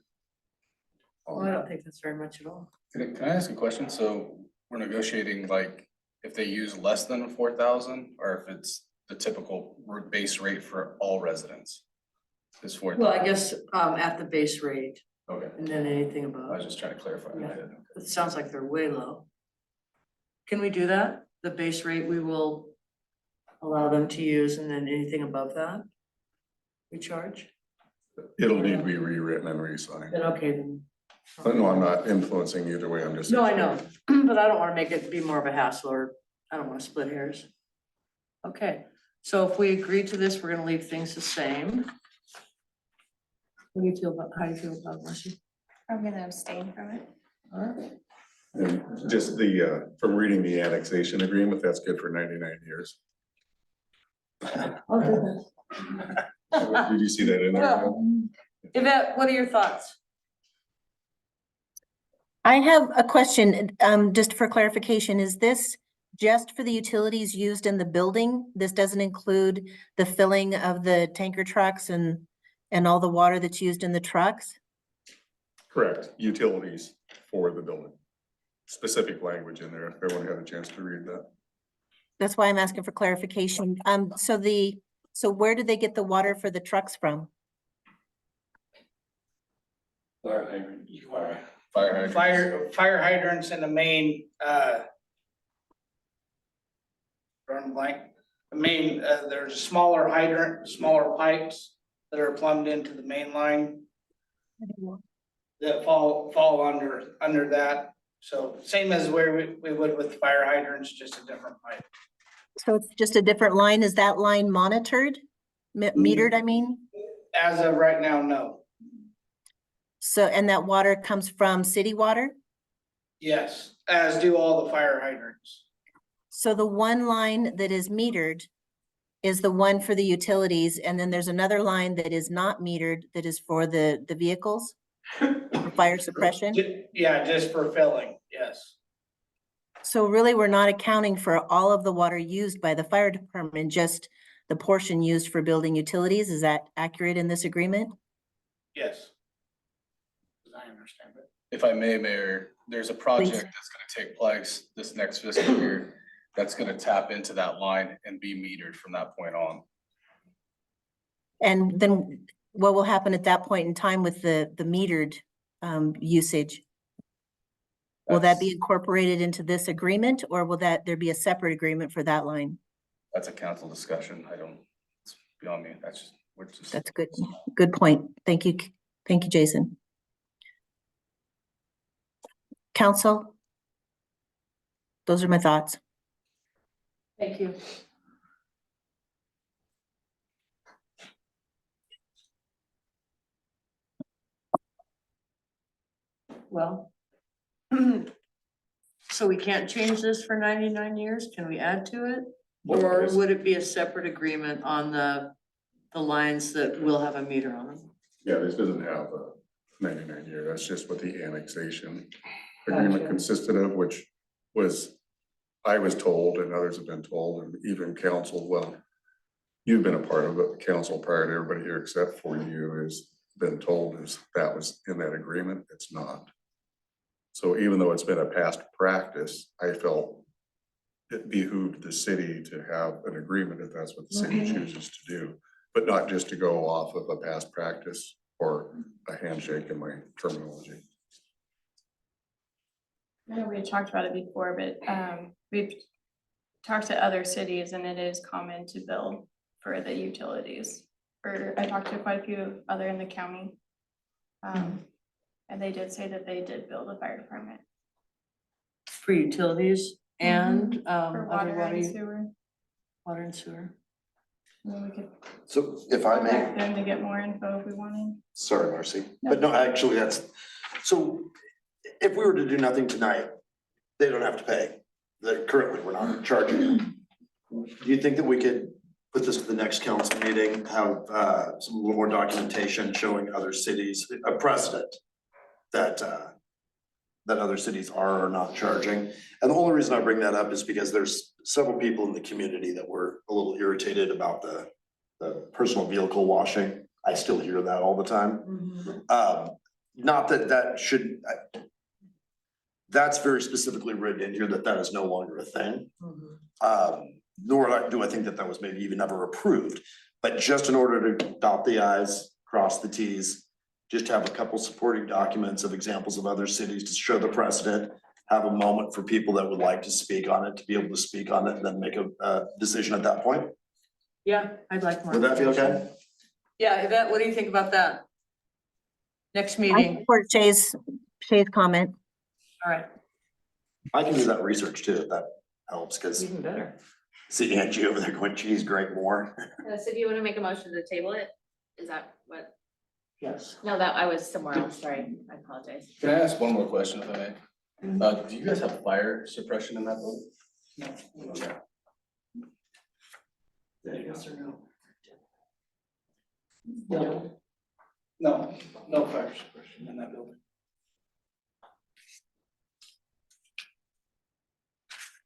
Well, I don't think that's very much at all. Can I ask a question? So we're negotiating like if they use less than 4,000 or if it's the typical base rate for all residents? Is 4,000? Well, I guess, at the base rate, Okay, and then anything I above. was just trying to clarify. Yeah. that. It sounds like they're way low. Can we do that? The base rate we will allow them to use, and then anything above that we charge? It'll need to be rewritten and re-signed. Then okay, then. But no, I'm not influencing either way. I'm just. No, I know, but I don't wanna make it be more of a hassle, or I don't wanna split hairs. Okay, so if we agree to this, we're gonna leave things the same. What do you feel about, how do you feel about it, Marcy? I'm gonna abstain from it. All right. And just from reading the annexation agreement, that's good for 99 years. Oh, goodness. Did you see that in there? Yvette, what are your thoughts? I have a question, just for clarification, is this just for the utilities used in the building? This doesn't include the filling of the tanker trucks and all the water that's used in the trucks? Correct, utilities for the building. Specific language in there, if everyone had a chance to read that. that's why I'm asking for clarification. So where do they get the water for the trucks from? Fire hydrant. Fire hydrants in the main, drawing a blank. The main, there's a smaller hydrant, smaller pipes that are plumbed into the main line that fall under that. So same as where we would with fire hydrants, just a different pipe. So it's just a different line. Is that line monitored? Metered, I mean? As of right now, no. So, and that water comes from city water? Yes, as do all the fire hydrants. So the one line that is metered is the one for the utilities, and then there's another line that is not metered that is for the vehicles? For fire suppression? Yeah, just for filling, yes. So really, we're not accounting for all of the water used by the fire department, just the portion used for building utilities. Is that accurate in this agreement? Yes. As I understand it. If I may, Mayor, there's a project that's gonna take place this next fiscal year that's gonna tap into that line and be metered from that point on. And then what will happen at that point in time with the metered usage? Will that be incorporated into this agreement, or will there be a separate agreement for that line? That's a council discussion. It's beyond me. We're just. That's good. Good point. Thank you. Thank you, Jason. Council? Those are my thoughts. Thank you. Well. So we can't change this for 99 years? Can we add to it? Or would it be a separate agreement on the lines that will have a meter on them? Yeah, this doesn't have a 99-year, that's just what the annexation agreement Gotcha. consisted of, which was, I was told, and others have been told, and even council, well, you've been a part of it, the council prior to everybody here except for you has been told is that was in that agreement, it's not. So even though it's been a past practice, I felt it behooved the city to have an agreement if that's what the city chooses to do, but not just to go off of a past practice or a handshake in my terminology. I know we had talked about it before, but we've talked to other cities and it is common to bill for the utilities. I talked to quite a few other in the county. And they did say that they did bill the fire department. For utilities and For other water and sewer. Water and sewer. And then we could So if I may. contact them to get more info if we wanted. Sorry, Marcy, but no, actually, so if we were to do nothing tonight, they don't have to pay. Currently, we're not charging them. Do you think that we could put this to the next council meeting, have some little more documentation showing other cities, a precedent that other cities are or not charging? And the only reason I bring that up is because there's several people in the community that were a little irritated about the personal vehicle washing. I still hear that all the time. Not that should, that's very specifically written in here that is no longer a thing. Nor do I think that was maybe even ever approved, but just in order to dot the i's, cross the t's, just have a couple supporting documents of examples of other cities to show the precedent, have a moment for people that would like to speak on it, to be able to speak on it, and then make a decision at that point. Yeah, I'd like more. Would that be okay? Yeah, Yvette, what do you think about that? Next I meeting, support Shay's comment. all right, I can do that research too, if that helps, because even better. see Angie over there going, geez, Greg Moore. So do you want to make a motion to table it? Is that what? Yes. No, that I was somewhere else, sorry, I apologize. Can I ask one more question if I may? Do you guys have fire suppression in that building? No. Okay. Yes or no? No fire suppression in that building.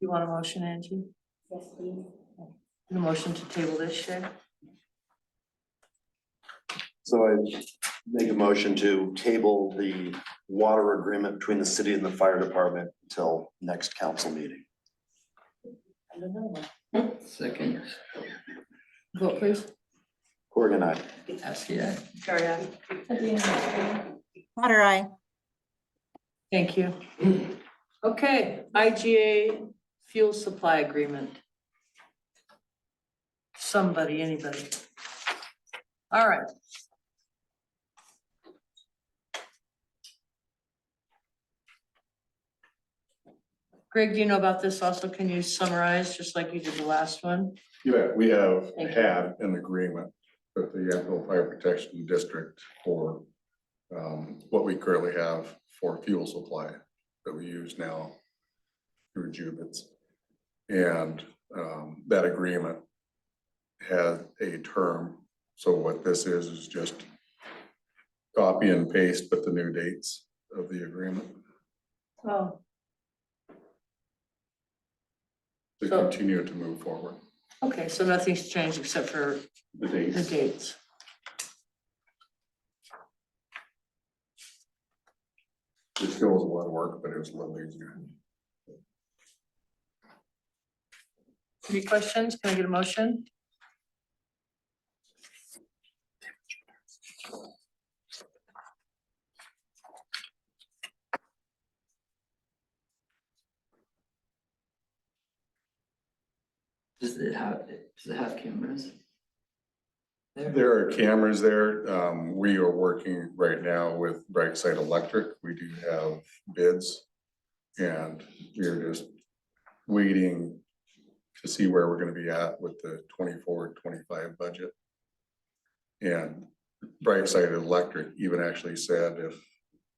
You want a motion, Angie? Yes, please. A motion to table this, Shay? So I make a motion to table the water agreement between the city and the fire department until next council meeting. And another one. Second, Vote please. Corrigan, I. Askey, aye. Sorry, aye. Potter, I. Thank you. Okay, IGA fuel supply agreement. Somebody, anybody. All right. Greg, do you know about this also? Can you summarize just like you did the last one? Yeah, we have Thank you. had an agreement with the Yamhill Fire Protection District for what we currently have for fuel supply that we use now through Jubitz. And that agreement had a term. So what this is just copy and paste, but the new dates of the agreement Oh, to So- continue to move forward. okay, so nothing's changed except for The the dates. dates. It still was a lot of work, but it was a little easier. Any questions? Can I get a motion? Does it have cameras? There are cameras there. We are working right now with Brightside Electric. We do have bids. And we're just waiting to see where we're gonna be at with the 24-25 budget. And Brightside Electric even actually said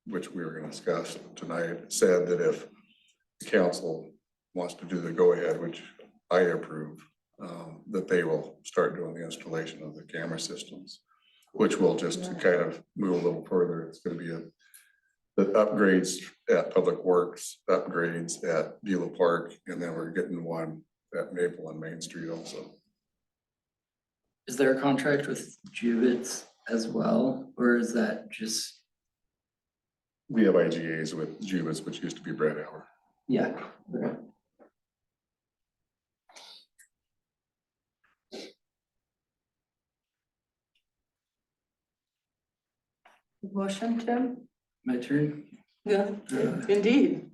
which we were gonna discuss tonight, said that if the council wants to do the go-ahead, which I approve, that they will start doing the installation of the camera systems, which will just kind of move a little further. It's gonna be the upgrades at Public Works, upgrades at Beulah Park, and then we're getting one at Maple and Main Street also. Is there a contract with Jubitz as well, or is that just, We have IGAs with Jubitz, which used to be Brad Hour. yeah, okay. Motion, Tim? My turn? Yeah, indeed.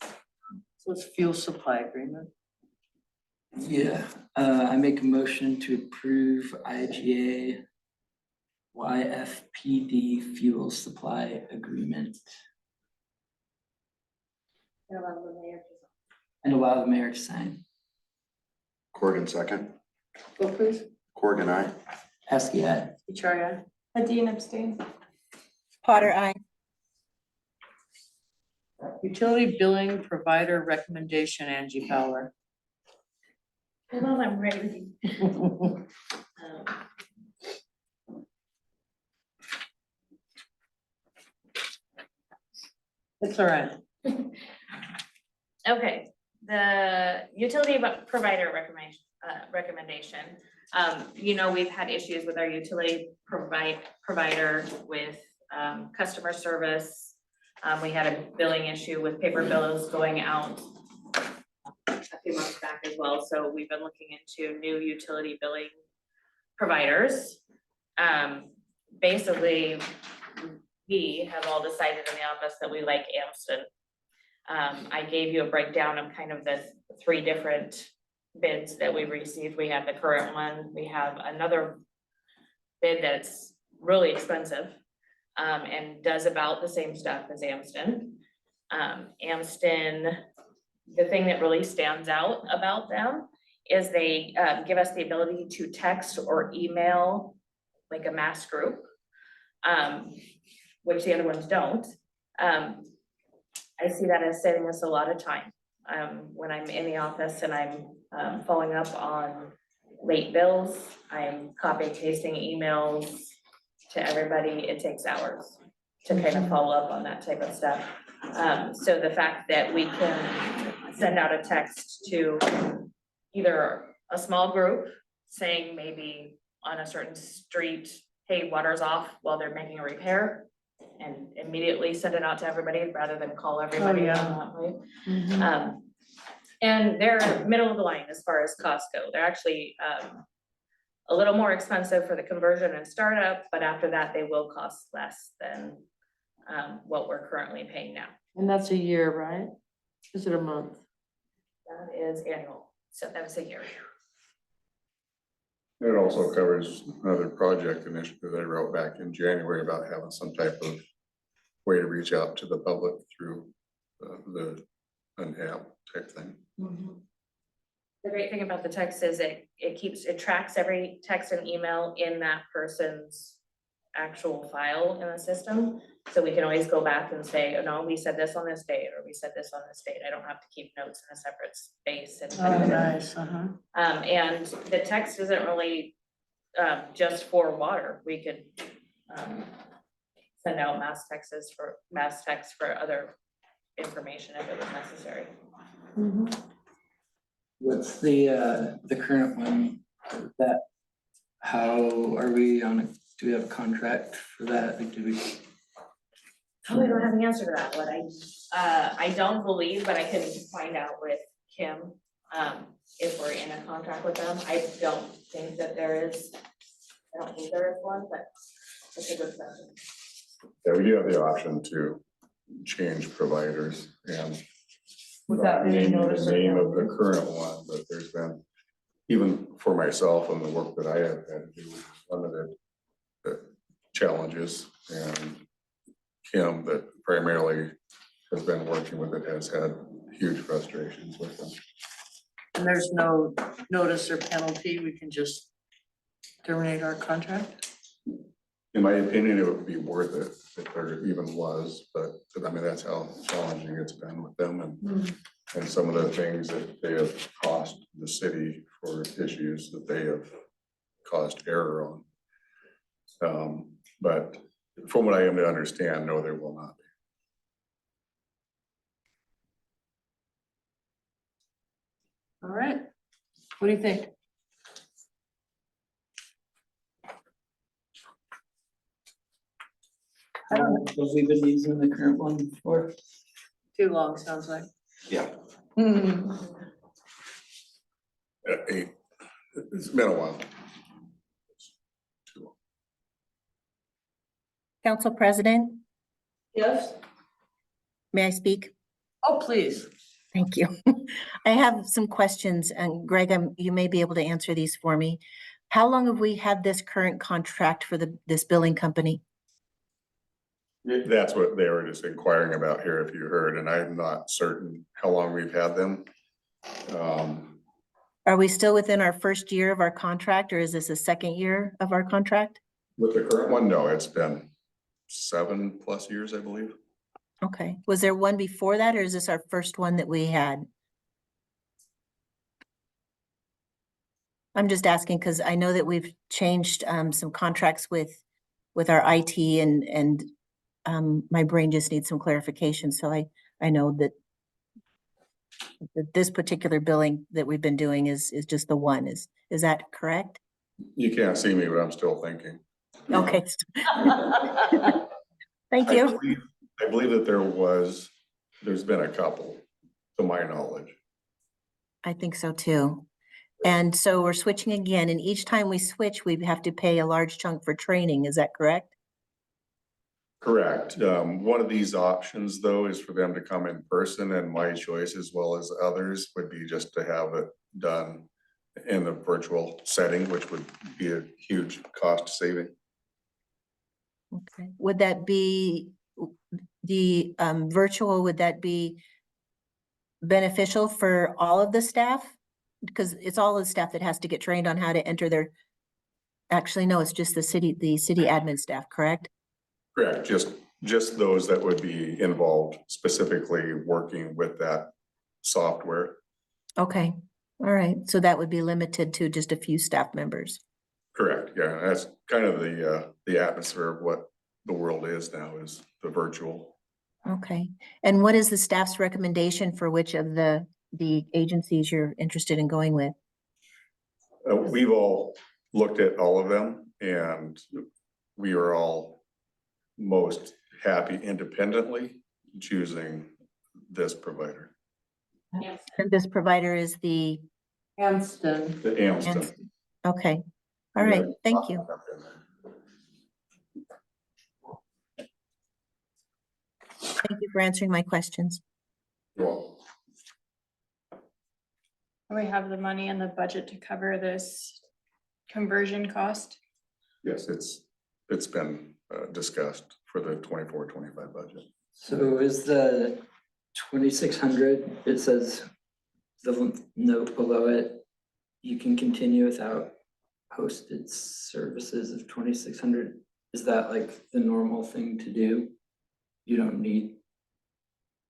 So it's fuel supply agreement. Yeah, I make a motion to approve IGA YFPD fuel supply agreement and allow the mayor to sign. Corrigan, second. Vote please. Corrigan, I. Askey, aye. Victoria. Adine abstain. Potter, I. Utility billing provider recommendation, Angie Fowler. Hold on, I'm ready. It's all right. Okay, the utility provider recommendation. You know, we've had issues with our utility provider with customer service. We had a billing issue with paper bills going out a few months back as well, so we've been looking into new utility billing providers. Basically, we have all decided in the office that we like Amston. I gave you a breakdown of kind of the 3 different bids that we received. We have the current one, we have another bid that's really expensive, and does about the same stuff as Amston. Amston, the thing that really stands out about them is they give us the ability to text or email like a mass group, which the other ones don't. I see that as saving us a lot of time. When I'm in the office and I'm following up on late bills, I'm copy pasting emails to everybody. It takes hours to kind of follow up on that type of stuff. So the fact that we can send out a text to either a small group saying maybe on a certain street, hey, water's off while they're making a repair, and immediately send it out to everybody rather than call everybody yeah. on that way. Mhm. And they're middle of the line as far as costs go. They're actually a little more expensive for the conversion and startup, but after that, they will cost less than what we're currently paying now. And that's a year, right? Is it a month? That is annual, so that was a year. It also covers another project initiative that I wrote back in January about having some type of way to reach out to the public through the an app type thing. The great thing about the text is it tracks every text and email in that person's actual file in the system. So we can always go back and say, oh no, we said this on this date, or we said this on this date. I don't have to keep notes in a separate space. And Oh, nice, and the text isn't really just for water. We could send out mass texts for other information if it was necessary. What's the current one that, how are we on, do we have a contract for that? Like, do we? Oh, I don't have the answer to that, but I don't believe, but I can find out with Kim, if we're in a contract with them. I don't think that there is, I don't think there is one, but it's a good question. Yeah, we do have the option to change providers and Without any name notice the or name of the penalty. current one, but there's been, even for myself and the work that I have had to do with limited challenges, and Kim that primarily has been working with it has had huge frustrations with them. And there's no notice or penalty, we can just terminate our contract? In my opinion, it would be worth it if there even was, but I mean, that's how challenging it's been with them and some of the things that they have cost the city for issues that they have caused error on. But from what I am to understand, no, there will not be. All right, what do you think? How long have we been using the current one for? Too long, sounds like. Yeah. Hmm. It's been a while. Council President, Yes? may I speak? Oh, please. Thank you. I have some questions, and Greg, you may be able to answer these for me. How long have we had this current contract for this billing company? That's what they were just inquiring about here, if you heard, and I'm not certain how long we've had them. Are we still within our first year of our contract, or is this the second year of our contract? With the current one, no, it's been 7+ years, I believe. Okay. Was there one before that, or is this our first one that we had? I'm just asking because I know that we've changed some contracts with our IT and my brain just needs some clarification. So I know that this particular billing that we've been doing is just the one. Is that correct? You can't see me, but I'm still thinking. Okay. Thank you. I believe that there's been a couple, to my knowledge. I think so too. And so we're switching again, and each time we switch, we have to pay a large chunk for training. Is that correct? Correct. One of these options, though, is for them to come in person, and my choice, as well as others, would be just to have it done in the virtual setting, which would be a huge cost saving. Okay. Would that be the virtual, would that be beneficial for all of the staff? Because it's all the staff that has to get trained on how to enter their, actually, no, it's just the city admin staff, correct? Correct. Just those that would be involved specifically working with that software. Okay. All right. So that would be limited to just a few staff members. Correct. Yeah, that's kind of the atmosphere of what the world is now, is the virtual. Okay. And what is the staff's recommendation for which of the agencies you're interested in going with? We've all looked at all of them, and we are all most happy independently choosing this provider. And this provider is the, Hanston. The Amstel. okay, all right, thank you. Thank you for answering my questions. Well, We have the money in the budget to cover this conversion cost. yes, it's been discussed for the 24-25 budget. So is the 2,600, it says the note below it, you can continue without posted services of 2,600. Is that like the normal thing to do? You don't need,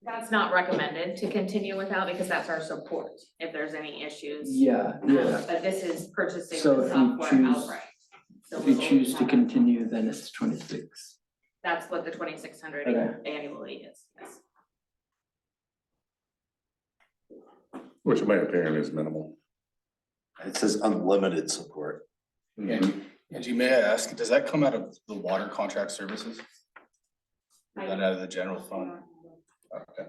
That's not recommended to continue without because that's our support if there's any issues. yeah. But this is purchasing So the if you software choose- outright. So If we you will choose to have- continue, then it's 26. That's what the 2,600 Okay. annually is, yes. Which in my opinion is minimal. It says unlimited support. Angie, may I ask, does that come out of the water contract services? Or is that out of the general fund? Okay.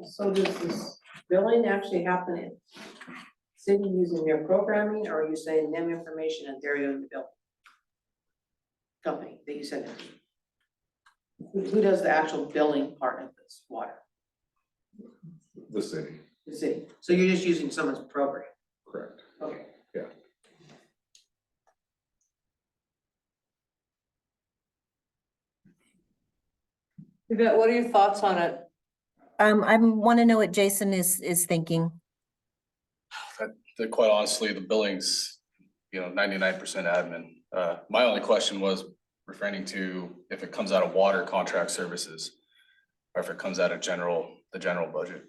So does this billing actually happen in city using their programming, or are you saying them information and they're doing the bill? Company that you send it to? Who does the actual billing part of this water? The city, The city. So you're just using someone's program? correct. Okay. Yvette, what are your thoughts on it? I want to know what Jason is thinking. Quite honestly, the billing's, 99% admin. My only question was referring to if it comes out of water contract services or if it comes out of the general budget.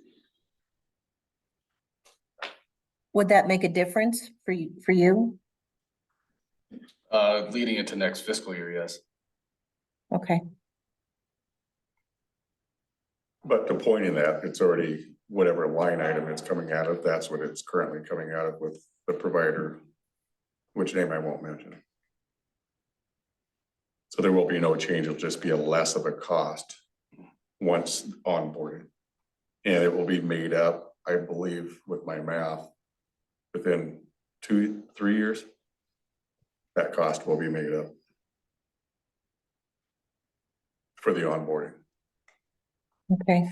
Would that make a difference for you? Leading into next fiscal year, yes. Okay, But to point in that, it's already whatever line item it's coming out of, that's what it's currently coming out of with the provider, which name I won't mention. So there will be no change, it'll just be a less of a cost once onboarded. And it will be made up, I believe, with my math, within 2-3 years. That cost will be made up for the onboarding. okay.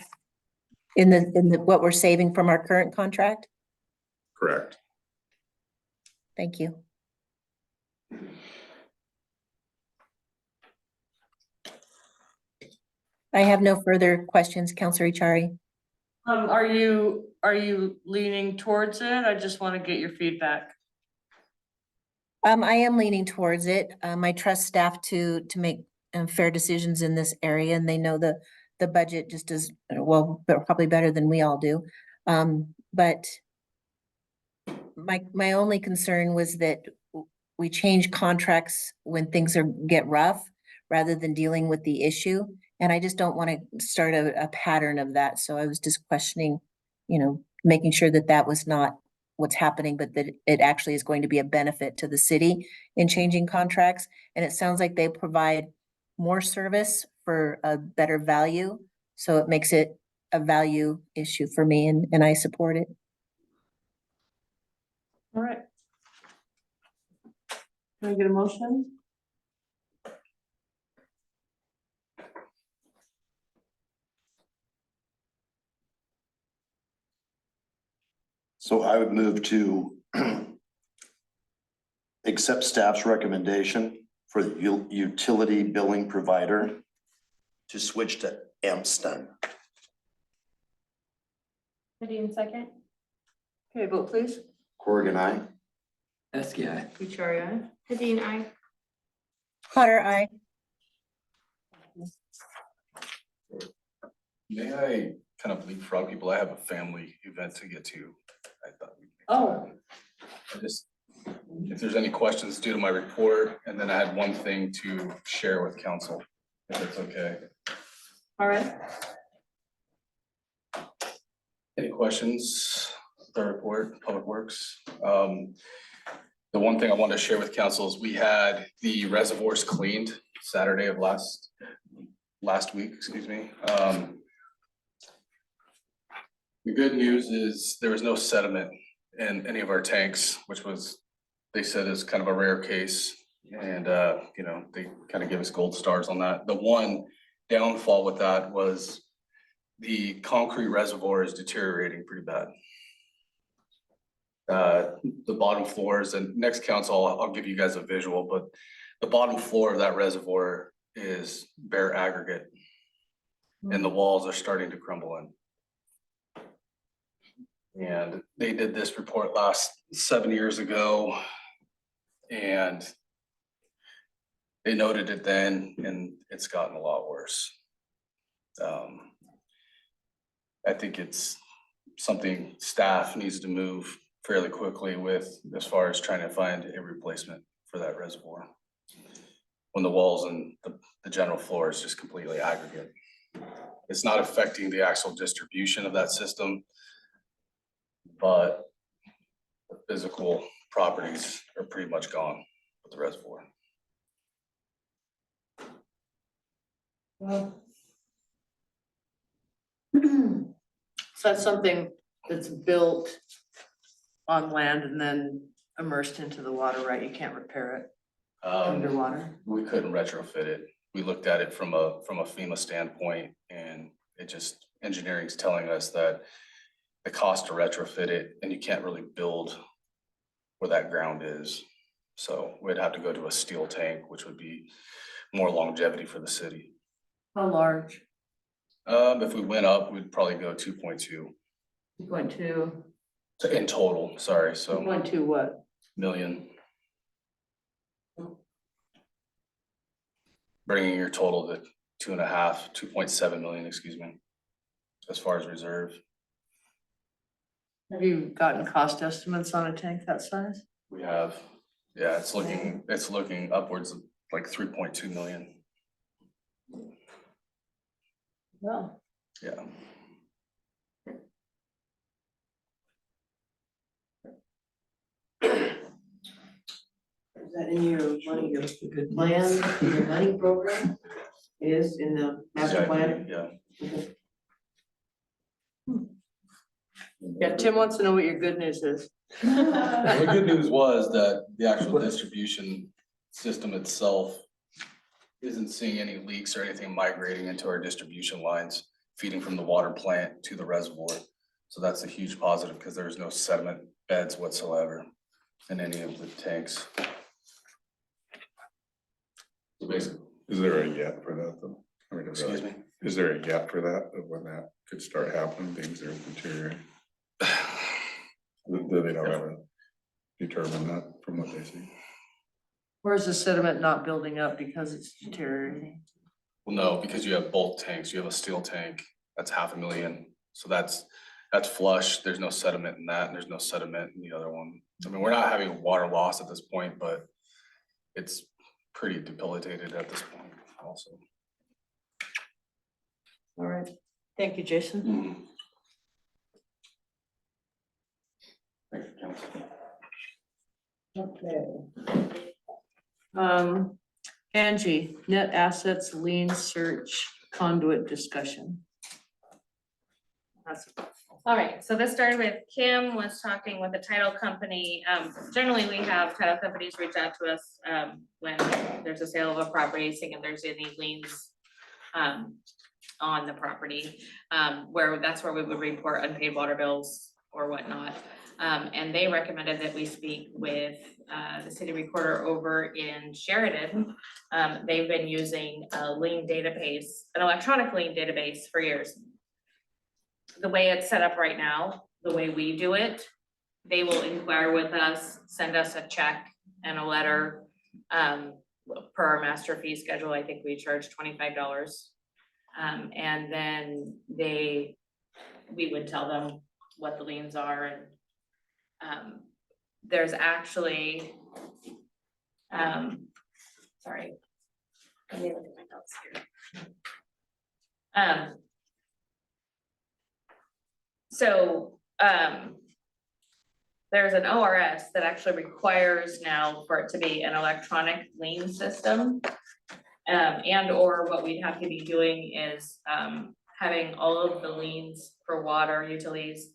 In the, what we're saving from our current contract? Correct. Thank you. I have no further questions, Counselor Achari. Are you leaning towards it? I just want to get your feedback. I am leaning towards it. I trust staff to make fair decisions in this area, and they know the budget just as well, but probably better than we all do. But my only concern was that we change contracts when things get rough rather than dealing with the issue. And I just don't want to start a pattern of that. So I was just questioning, making sure that that was not what's happening, but that it actually is going to be a benefit to the city in changing contracts. And it sounds like they provide more service for a better value. So it makes it a value issue for me, and I support it. All right. Can I get a motion? So I would move to accept staff's recommendation for the utility billing provider to switch to Amston. Nadine second. Okay, vote please. Corrigan, I. SKI. Victoria. Nadine, I. Potter, aye. May I kind of leapfrog people? I have a family event to get to. I thought we'd make Oh. time. If there's any questions due to my report, and then I had one thing to share with council, if it's okay. All right. Any questions? The report, Public Works. The one thing I wanted to share with council is we had the reservoirs cleaned Saturday of last week, excuse me. The good news is there was no sediment in any of our tanks, which was, they said is kind of a rare case. And, you know, they kind of give us gold stars on that. The one downfall with that was the concrete reservoir is deteriorating pretty bad. The bottom floors, and next council, I'll give you guys a visual, but the bottom floor of that reservoir is bare aggregate. And the walls are starting to crumble in. And they did this report 7 years ago. And they noted it then, and it's gotten a lot worse. I think it's something staff needs to move fairly quickly with, as far as trying to find a replacement for that reservoir. When the walls and the general floor is just completely aggregate. It's not affecting the actual distribution of that system, but the physical properties are pretty much gone with the reservoir. Well. So that's something that's built on land and then immersed into the water, right? You can't repair it underwater. We couldn't retrofit it. We looked at it from a FEMA standpoint, and it just, engineering's telling us that the cost to retrofit it, and you can't really build where that ground is. So we'd have to go to a steel tank, which would be more longevity for the city. How large? If we went up, we'd probably go 2.2. 2.2. So in total, sorry, so 2.2 what? million. Bringing your total to 2.7 million, excuse me, as far as reserve. Have you gotten cost estimates on a tank that size? We have, yeah, it's looking upwards of like 3.2 million. Well. Yeah. Is that in your money, your plan, your money program? It is in the master plan? Yeah. Yeah, Tim wants to know what your good news is. The good news was that the actual distribution system itself isn't seeing any leaks or anything migrating into our distribution lines, feeding from the water plant to the reservoir. So that's a huge positive, because there's no sediment beds whatsoever in any of the tanks. So basically, Is there a yet for that though? I mean, excuse me? Is there a yet for that, of when that could start happening, things are deteriorating? They don't ever determine that from what they see. Where's the sediment not building up because it's deteriorating? Well, no, because you have both tanks. You have a steel tank, that's 500,000. So that's flush. There's no sediment in that, and there's no sediment in the other one. I mean, we're not having water loss at this point, but it's pretty debilitated at this point also. All right, thank you, Jason. Thank you, council. Okay. Angie, net assets, lien search, conduit discussion. All right, so this started with Kim was talking with the title company. Generally, we have title companies reach out to us when there's a sale of a property, seeing if there's any liens on the property, where that's where we would report unpaid water bills or whatnot. And they recommended that we speak with the city recorder over in Sheridan. They've been using a lien database, an electronic lien database for years. The way it's set up right now, the way we do it, they will inquire with us, send us a check and a letter. Per our master fee schedule, I think we charge $25. And then we would tell them what the liens are, and there's actually, sorry. Let me look at my notes here. there's an ORS that actually requires now for it to be an electronic lien system. And or what we'd have to be doing is, having all of the liens for water utilities.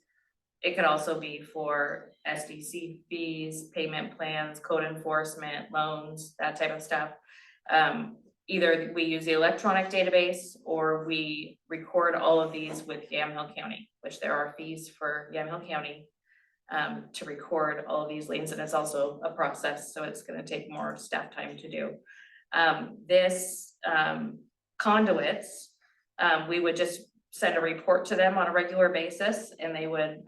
It could also be for SDC fees, payment plans, code enforcement, loans, that type of stuff. Either we use the electronic database or we record all of these with Yamhill County, which there are fees for Yamhill County to record all of these liens, and it's also a process, so it's gonna take more staff time to do. This conduits, we would just send a report to them on a regular basis and they would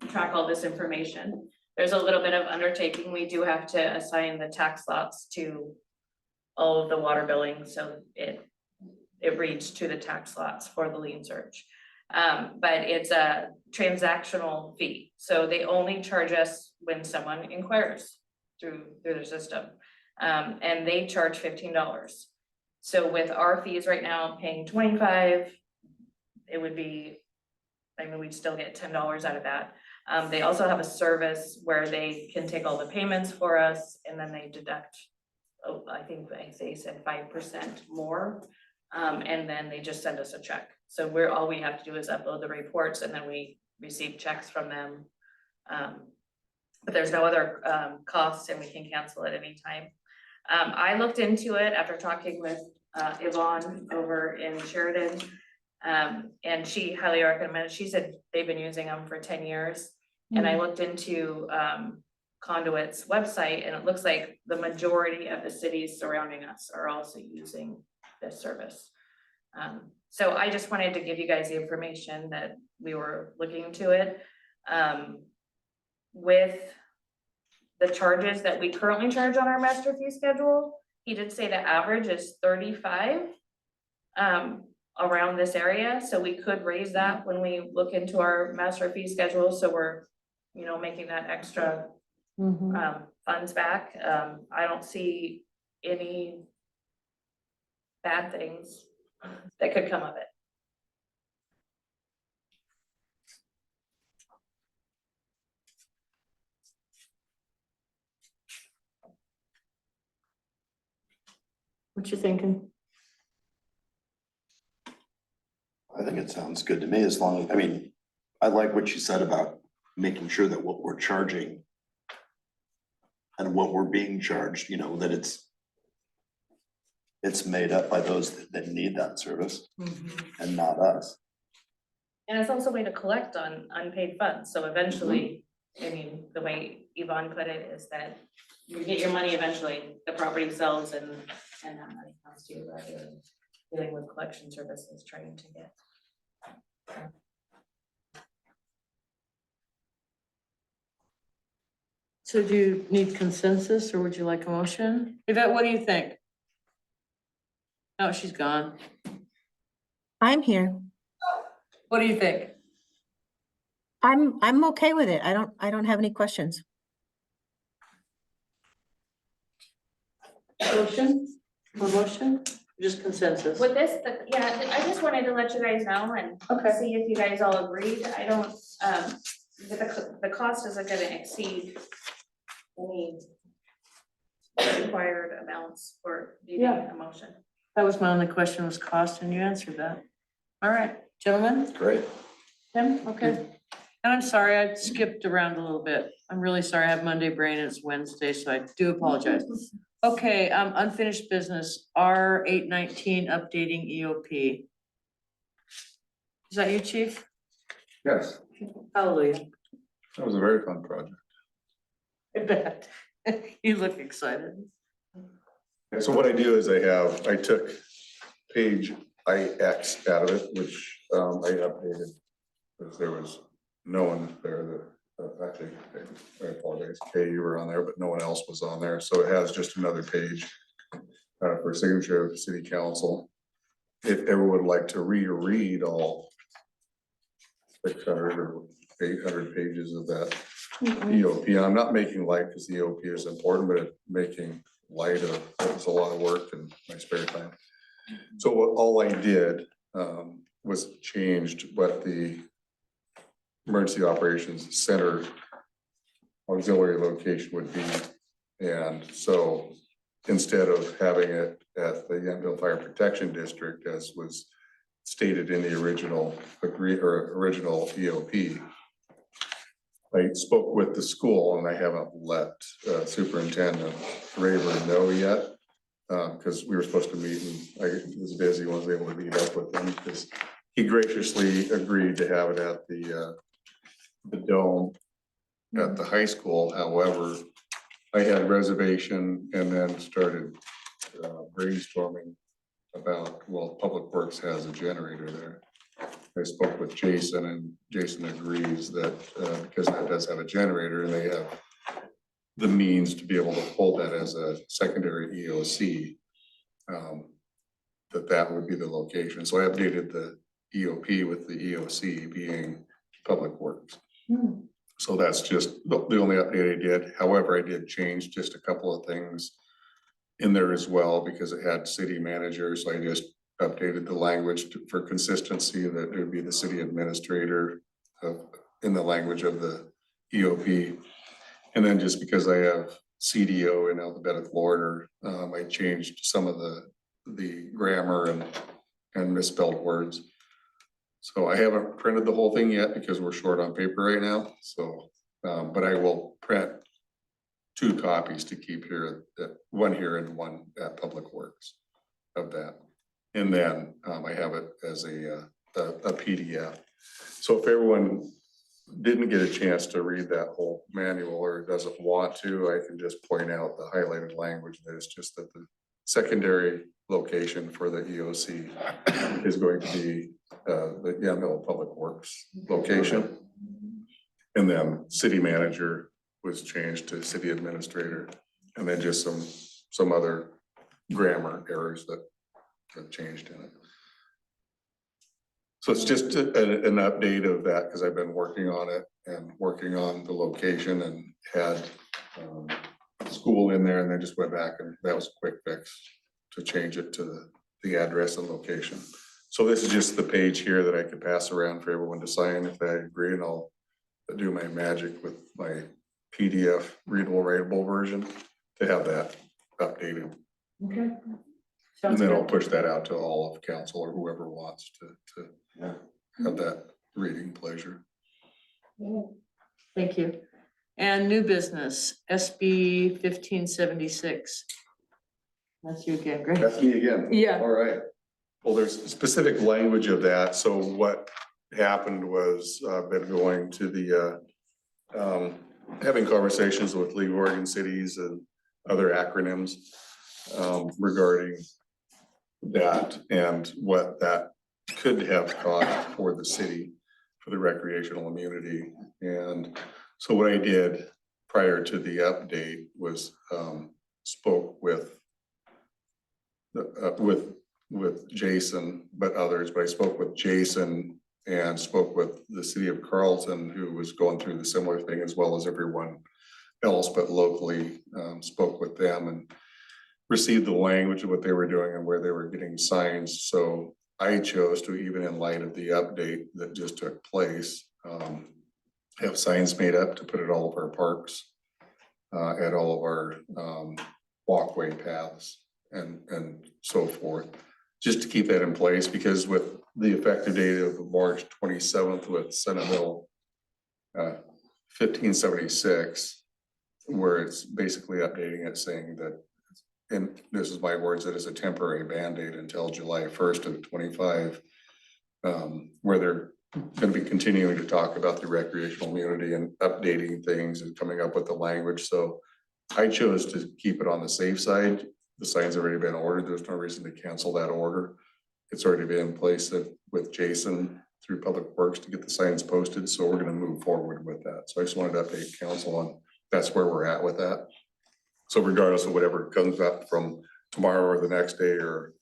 track all this information. There's a little bit of undertaking. We do have to assign the tax lots to all of the water billing, so it reads to the tax lots for the lien search. But it's a transactional fee, so they only charge us when someone inquires through their system. And they charge $15. So with our fees right now paying 25, it would be, I mean, we'd still get $10 out of that. They also have a service where they can take all the payments for us and then they deduct, I think they said 5% more. And then they just send us a check. So all we have to do is upload the reports and then we receive checks from them. But there's no other costs and we can cancel at any time. I looked into it after talking with Yvonne over in Sheridan. And she highly recommended, she said they've been using them for 10 years. And I looked into Conduit's website and it looks like the majority of the cities surrounding us are also using this service. So I just wanted to give you guys the information that we were looking into it. With the charges that we currently charge on our master fee schedule, he did say the average is 35 around this area. So we could raise that when we look into our master fee schedule. So we're, making that extra funds back. I don't see any bad things that could come of it. What you thinking? I think it sounds good to me as long as, I mean, I like what you said about making sure that what we're charging and what we're being charged, that it's made up by those that need that service and not us. And it's also a way to collect on unpaid funds. So eventually, I mean, the way Yvonne put it is that you get your money eventually, the property sells and that money comes to you rather than dealing with collection services trying to get. So do you need consensus or would you like a motion? Yvette, what do you think? Oh, she's gone. I'm here. What do you think? I'm okay with it. I don't have any questions. Motion? Just consensus? With this, I just wanted to let you guys know and see if you guys all agreed. I don't, the cost isn't gonna exceed any required amounts for needing a motion. That was my only question, was cost, and you answered that. All right, gentlemen? Great. Tim, okay. And I'm sorry, I skipped around a little bit. I'm really sorry. I have Monday brain, it's Wednesday, so I do apologize. Okay, unfinished business, R819 updating EOP. Is that you, chief? Yes, Hallelujah. that was a very fun project. I bet. You look excited. And so what I do is I took page IX out of it, which I updated. Because there was no one there that, actually, I apologize, Kay, you were on there, but no one else was on there. So it has just another page for signature of city council. If everyone would like to reread all 600 or 800 pages of that EOP, and I'm not making light because the EOP is important, but it's making light of, it was a lot of work in my spare time. So all I did was changed what the Emergency Operations Center auxiliary location would be. And so instead of having it at the Yountville Fire Protection District, as was stated in the original original EOP, I spoke with the school, and I haven't let Superintendent Rayburn know yet, because we were supposed to meet, and I was busy, wasn't able to meet up with him, because he graciously agreed to have it at the dome at the high school. However, I had reservation and then started brainstorming about, well, Public Works has a generator there. I spoke with Jason, and Jason agrees that because that does have a generator, and they have the means to be able to hold that as a secondary EOC, that would be the location. So I updated the EOP with the EOC being Public Works. So that's just the only update I did. However, I did change just a couple of things in there as well, because it had city manager. So I just updated the language for consistency, that it would be the city administrator in the language of the EOP. And then just because I have CDO in alphabetical order, I changed some of the grammar and misspelled words. So I haven't printed the whole thing yet because we're short on paper right now. So, but I will print 2 copies to keep here, one here and one at Public Works of that. And then I have it as a PDF. So if everyone didn't get a chance to read that whole manual or doesn't want to, I can just point out the highlighted language. That it's just that the secondary location for the EOC is going to be the Yountville Public Works location. And then city manager was changed to city administrator, and then just some other grammar errors that changed in it. So it's just an update of that, because I've been working on it and working on the location, and had school in there, and then just went back, and that was a quick fix to change it to the address and location. So this is just the page here that I could pass around for everyone to sign if they agree, and I'll do my magic with my PDF readable, writable version to have that updated. Okay. And then I'll push that out to all of council or whoever wants to have that reading pleasure. Thank you. And new business, SB 1576. That's you again, Greg. That's me again. Yeah. All right. Well, there's specific language of that. So what happened was I've been going to the having conversations with League of Oregon Cities and other acronyms regarding that and what that could have cost for the city for the recreational immunity. And so what I did prior to the update was spoke with Jason, but I spoke with Jason and spoke with the city of Carlton, who was going through the similar thing, as well as everyone else, but locally spoke with them and received the language of what they were doing and where they were getting signs. So I chose to, even in light of the update that just took place, have signs made up to put at all of our parks, at all of our walkway paths and so forth, just to keep that in place, because with the effective date of March 27th with Senate Bill 1576, where it's basically updating it, saying that, and this is my words, that is a temporary Band-Aid until July 1st of 25, where they're going to be continuing to talk about the recreational immunity and updating things and coming up with the language. So I chose to keep it on the safe side. The sign's already been ordered. There's no reason to cancel that order. It's already been in place with Jason through Public Works to get the signs posted. So we're going to move forward with that. So I just wanted to update council on that's where we're at with that. So regardless of whatever comes up from tomorrow or the next day or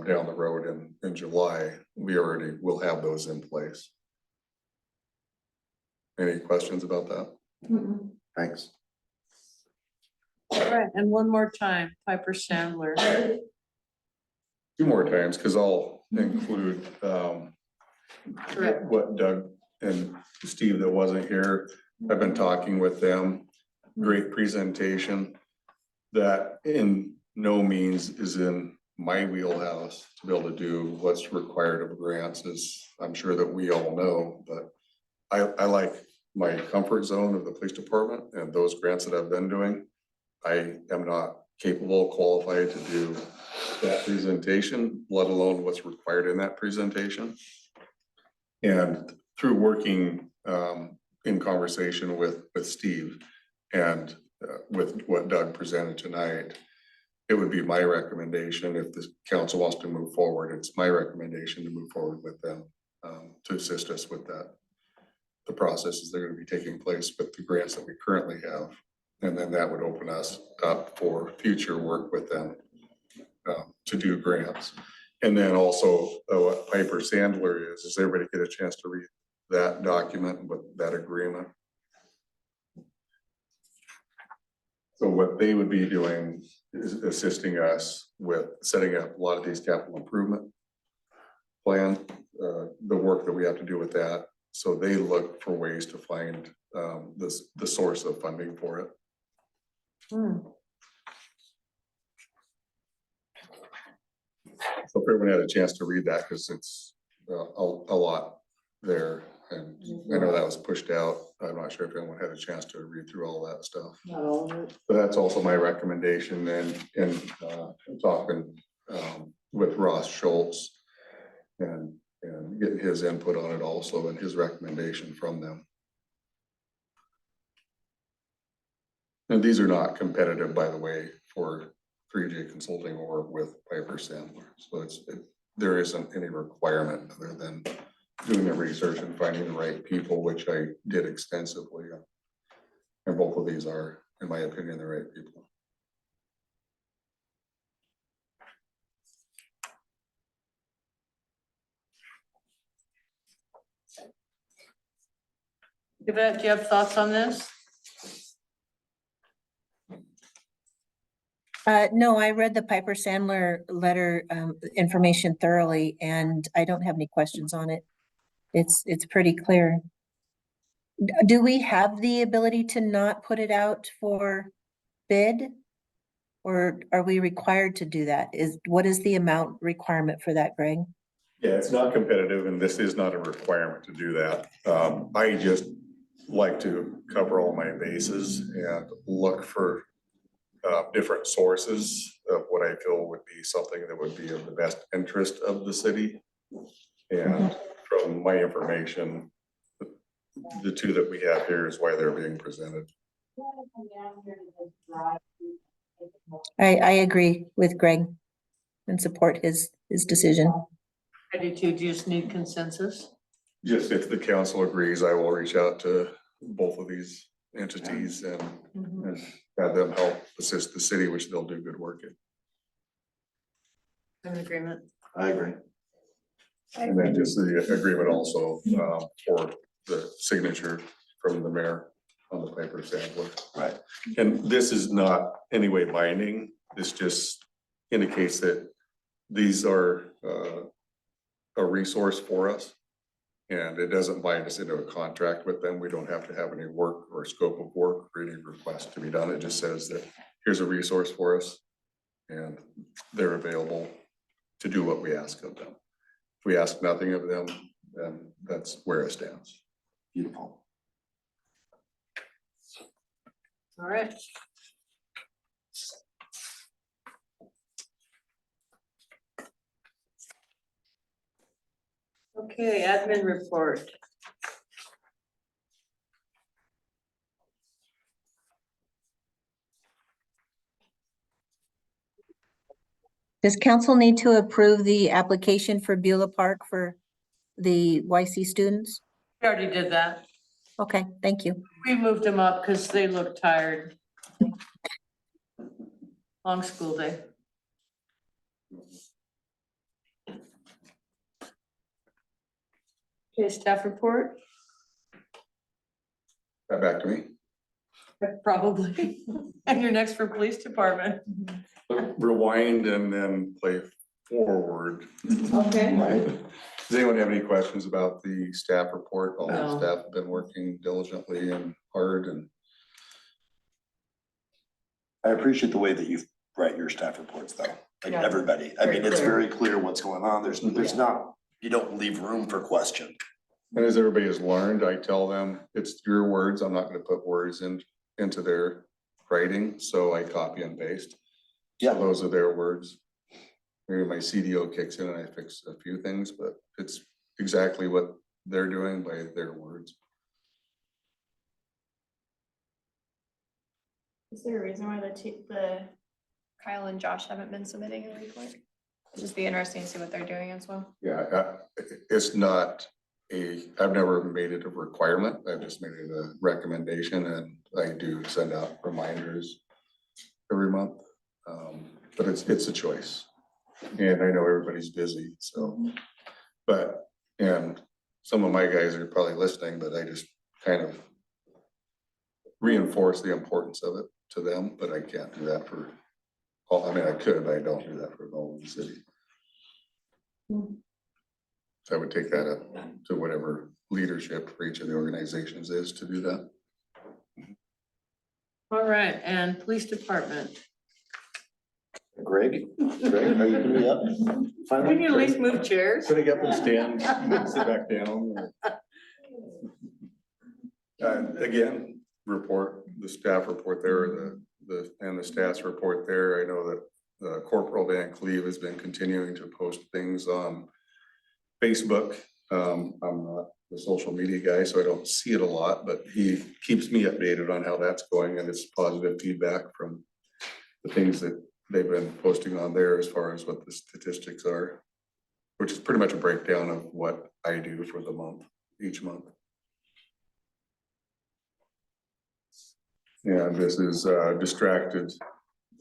down the road in July, we already will have those in place. Any questions about that? Mm-mm. Thanks. All right, and one more time, Piper Sandler. 2 more times, because I'll include Correct. what Doug and Steve that wasn't here, I've been talking with them, great presentation. That in no means is in my wheelhouse to be able to do what's required of grants, as I'm sure that we all know, but I like my comfort zone of the police department and those grants that I've been doing. I am not capable, qualified to do that presentation, let alone what's required in that presentation. And through working in conversation with Steve and with what Doug presented tonight, it would be my recommendation, if the council wants to move forward, it's my recommendation to move forward with them to assist us with that. The processes that are gonna be taking place with the grants that we currently have. And then that would open us up for future work with them to do grants. And then also what Piper Sandler is, does everybody get a chance to read that document with that agreement? So what they would be doing is assisting us with setting up a lot of these capital improvement plan, the work that we have to do with that. So they look for ways to find the source of funding for it. So if everyone had a chance to read that, because it's a lot there, and I know that was pushed out. I'm not sure if anyone had a chance to read through all that stuff. Not all of it. But that's also my recommendation, and talking with Ross Schultz and getting his input on it also, and his recommendation from them. And these are not competitive, by the way, for 3J Consulting or with Piper Sandler. So there isn't any requirement other than doing the research and finding the right people, which I did extensively. And both of these are, in my opinion, the right people. Yvette, do you have thoughts on this? No, I read the Piper Sandler letter, information thoroughly, and I don't have any questions on it. It's pretty clear. Do we have the ability to not put it out for bid? Or are we required to do that? What is the amount requirement for that, Greg? Yeah, it's not competitive, and this is not a requirement to do that. I just like to cover all my bases and look for different sources of what I feel would be something that would be of the best interest of the city. And from my information, the two that we have here is why they're being presented. I agree with Greg and support his decision. I do too. Do you just need consensus? Just if the council agrees, I will reach out to both of these entities and have them help assist the city, which they'll do good work in. I'm in agreement. I agree. And then just the agreement also for the signature from the mayor on the Piper Sandler. Right. And this is not any way binding. This just indicates that these are a resource for us. And it doesn't bind us into a contract with them. We don't have to have any work or scope of work or any request to be done. It just says that here's a resource for us and they're available to do what we ask of them. If we ask nothing of them, then that's where it stands. Beautiful. All right. Okay, admin report. Does council need to approve the application for Beulah Park for the YC students? We already did that. Okay, thank you. We moved them up because they look tired. Long school day. Okay, staff report? Back to me. Probably. And you're next for police department. Rewind and then play forward. Okay. Right. Does anyone have any questions about the staff report? All the No. staff have been working diligently and hard and I appreciate the way that you write your staff reports though, like Yeah. everybody. I Very mean, it's clear. very clear what's going on. There's not, you don't leave room for question. And as everybody has learned, I tell them, it's your words, I'm not gonna put words into their writing, so I copy and paste. Yeah. So those are their words. Maybe my CDO kicks in and I fix a few things, but it's exactly what they're doing by their words. Is there a reason why the Kyle and Josh haven't been submitting a report? It'd just be interesting to see what they're doing as well. Yeah, it's not I've never made it a requirement. I've just made it a recommendation and I do send out reminders every month. But it's a choice. And I know everybody's busy, so, but, and some of my guys are probably listening, but I just kind of reinforce the importance of it to them, but I can't do that for all, I mean, I could, but I don't do that for the whole city. So I would take that up to whatever leadership for each of the organizations is to do that. All right, and police department. Greg, are you gonna be up? Finally? Can you at least move chairs? Sitting up and stand, sit back down. Again, report, the staff report there, and the staff's report there. I know that Corporal Van Cleve has been continuing to post things on Facebook. I'm not the social media guy, so I don't see it a lot, but he keeps me updated on how that's going, and it's positive feedback from the things that they've been posting on there as far as what the statistics are, which is pretty much a breakdown of what I do for the month, each month. Yeah, this is Distracted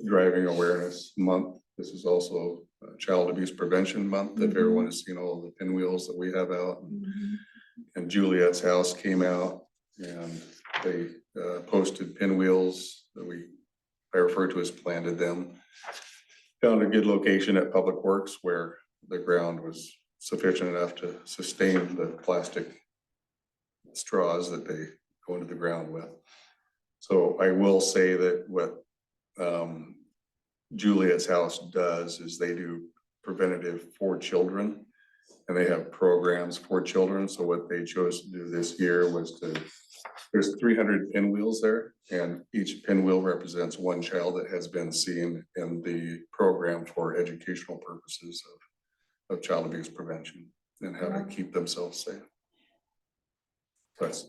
Driving Awareness Month. This is also Child Abuse Prevention Month, if everyone has seen all the pinwheels that we have out. And Juliet's House came out and they posted pinwheels that I refer to as planted them. Found a good location at Public Works where the ground was sufficient enough to sustain the plastic straws that they go into the ground with. So I will say that what Juliet's House does is they do preventative for children and they have programs for children. So what they chose to do this year was there's 300 pinwheels there and each pinwheel represents one child that has been seen in the program for educational purposes of child abuse prevention and how to keep themselves safe. That's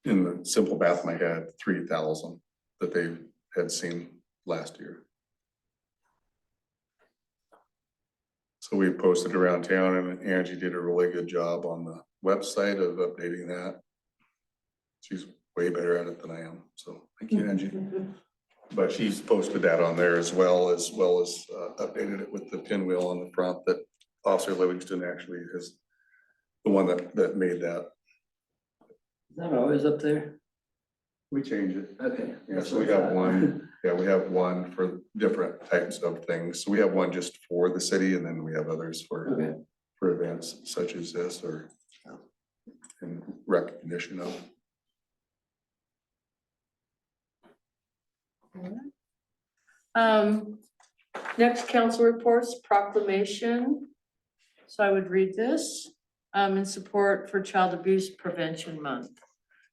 in the simple math in my head, 3,000 that they had seen last year. So we posted around town and Angie did a really good job on the website of updating that. She's way better at it than I am, so thank you, Angie. But she's posted that on there as well as updated it with the pinwheel on the front that Officer Livingston actually is the one that made that. Is that always up there? We change it. Okay. Yeah, so we have one, we have one for different types of things. So we have one just for the city and then we have others for events such as this or in recognition of. Next council reports proclamation. So I would read this, in support for Child Abuse Prevention Month.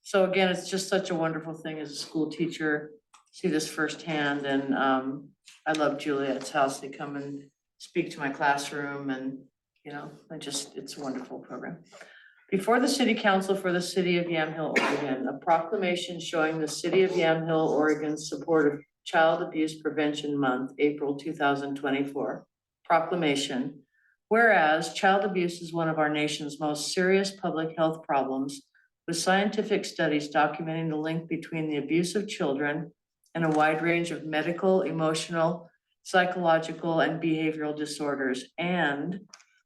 So again, it's just such a wonderful thing as a school teacher, see this firsthand and, I love Juliet's House. They come and speak to my classroom and, you know, it's a wonderful program. Before the City Council for the City of Yamhill, Oregon, a proclamation showing the City of Yamhill, Oregon's support of Child Abuse Prevention Month, April 2024. Proclamation. Whereas child abuse is one of our nation's most serious public health problems, with scientific studies documenting the link between the abuse of children and a wide range of medical, emotional, psychological, and behavioral disorders. And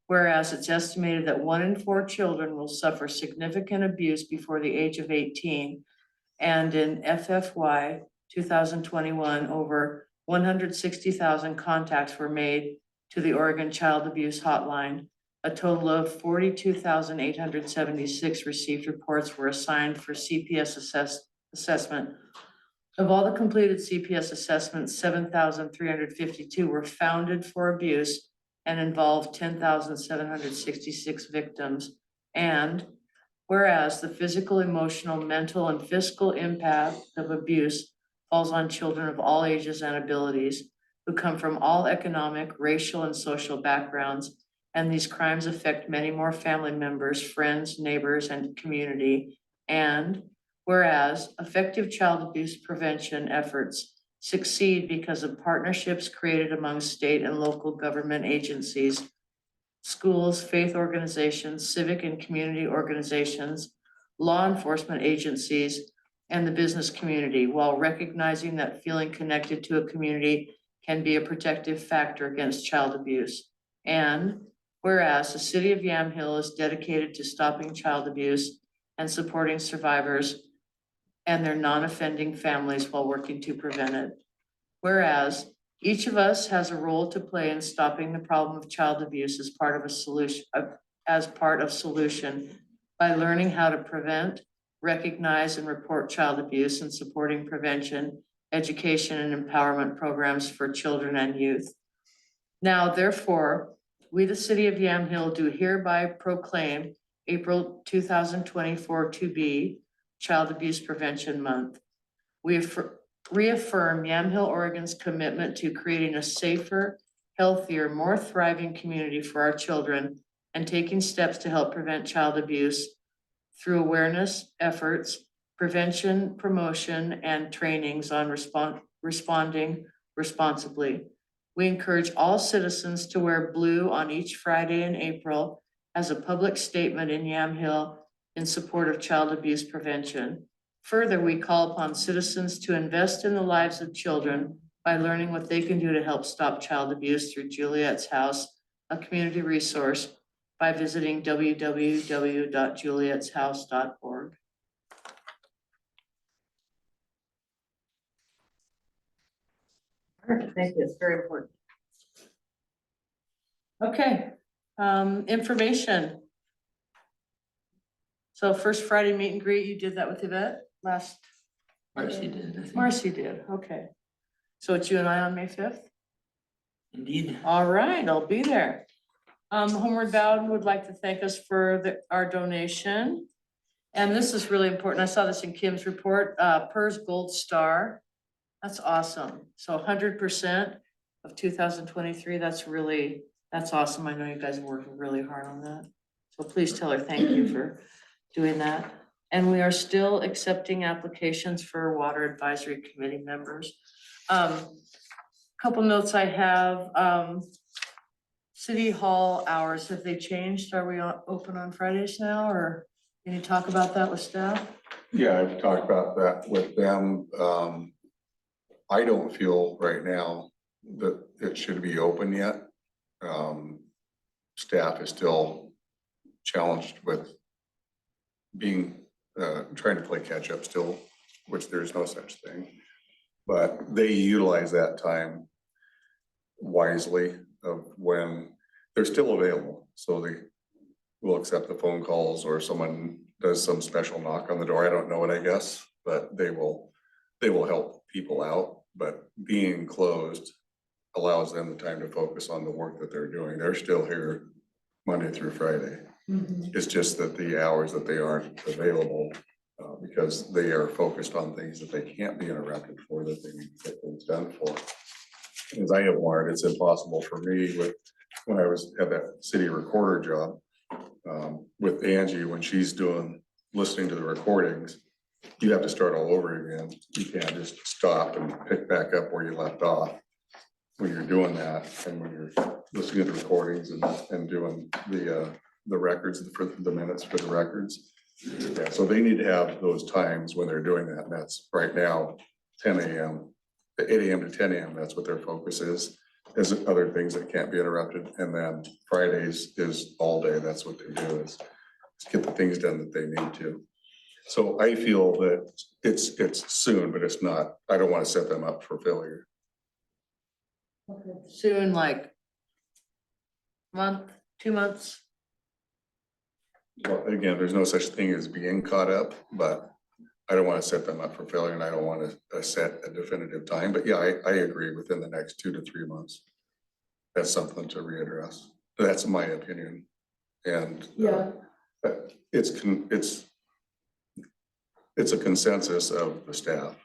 whereas it's estimated that 1 in 4 children will suffer significant abuse before the age of 18. And in FFY 2021, over 160,000 contacts were made to the Oregon Child Abuse Hotline A total of 42,876 received reports were assigned for CPS assessment. Of all the completed CPS assessments, 7,352 were founded for abuse and involved 10,766 victims. And whereas the physical, emotional, mental, and fiscal impact of abuse falls on children of all ages and abilities who come from all economic, racial, and social backgrounds, and these crimes affect many more family members, friends, neighbors, and community. And whereas effective child abuse prevention efforts succeed because of partnerships created among state and local government agencies, schools, faith organizations, civic and community organizations, law enforcement agencies, and the business community, while recognizing that feeling connected to a community can be a protective factor against child abuse. And whereas the city of Yamhill is dedicated to stopping child abuse and supporting survivors and their non-offending families while working to prevent it. Whereas each of us has a role to play in stopping the problem of child abuse as part of a solution, by learning how to prevent, recognize, and report child abuse and supporting prevention, education, and empowerment programs for children and youth. Now, therefore, we, the city of Yamhill, do hereby proclaim April 2024 to be Child Abuse Prevention Month. We reaffirm Yamhill, Oregon's commitment to creating a safer, healthier, more thriving community for our children and taking steps to help prevent child abuse through awareness efforts, prevention, promotion, and trainings on responding responsibly. We encourage all citizens to wear blue on each Friday in April as a public statement in Yamhill in support of child abuse prevention. Further, we call upon citizens to invest in the lives of children by learning what they can do to help stop child abuse through Juliet's House, a community resource, by visiting www.julietshouse.org. Thank you, it's very important. Okay, information. So first Friday meet and greet, you did that with Yvette last? Marcy did, I think. Marcy did, okay. So it's you and I on May 5th? Indeed. All right, I'll be there. Homeward Bound would like to thank us for our donation. And this is really important. I saw this in Kim's report, PERS Gold Star. That's awesome. So 100% of 2023, that's awesome. I know you guys are working really hard on that. So please tell her thank you for doing that. And we are still accepting applications for Water Advisory Committee members. Couple notes I have, City Hall hours, have they changed? Are we open on Fridays now, or can you talk about that with staff? Yeah, I've talked about that with them. I don't feel right now that it should be open yet. Staff is still challenged with trying to play catch up still, which there's no such thing. But they utilize that time wisely of when they're still available. So they will accept the phone calls, or someone does some special knock on the door. I don't know what, I guess, but they will help people out. But being closed allows them the time to focus on the work that they're doing. They're still here Monday through Friday. It's just that the hours that they aren't available, because they are focused on things that they can't be interrupted for, that they need to get things done for. As I have learned, it's impossible for me when I was at that city recorder job, with Angie, when she's listening to the recordings, you have to start all over again. You can't just stop and pick back up where you left off when you're doing that, and when you're listening to the recordings and doing the records for the minutes for the records. Yeah, so they need to have those times when they're doing that, and that's right now 10 a.m. 8 a.m. to 10 a.m. That's what their focus is. There's other things that can't be interrupted, and then Fridays is all day. That's what they do, is get the things done that they need to. So I feel that it's soon, but it's not. I don't want to set them up for failure. Okay. Soon, like month, 2 months? well, again, there's no such thing as being caught up, but I don't want to set them up for failure and I don't want to set a definitive time, but yeah, I agree within the next 2 to 3 months. That's something to readdress. That's my opinion. And it's a consensus of the staff.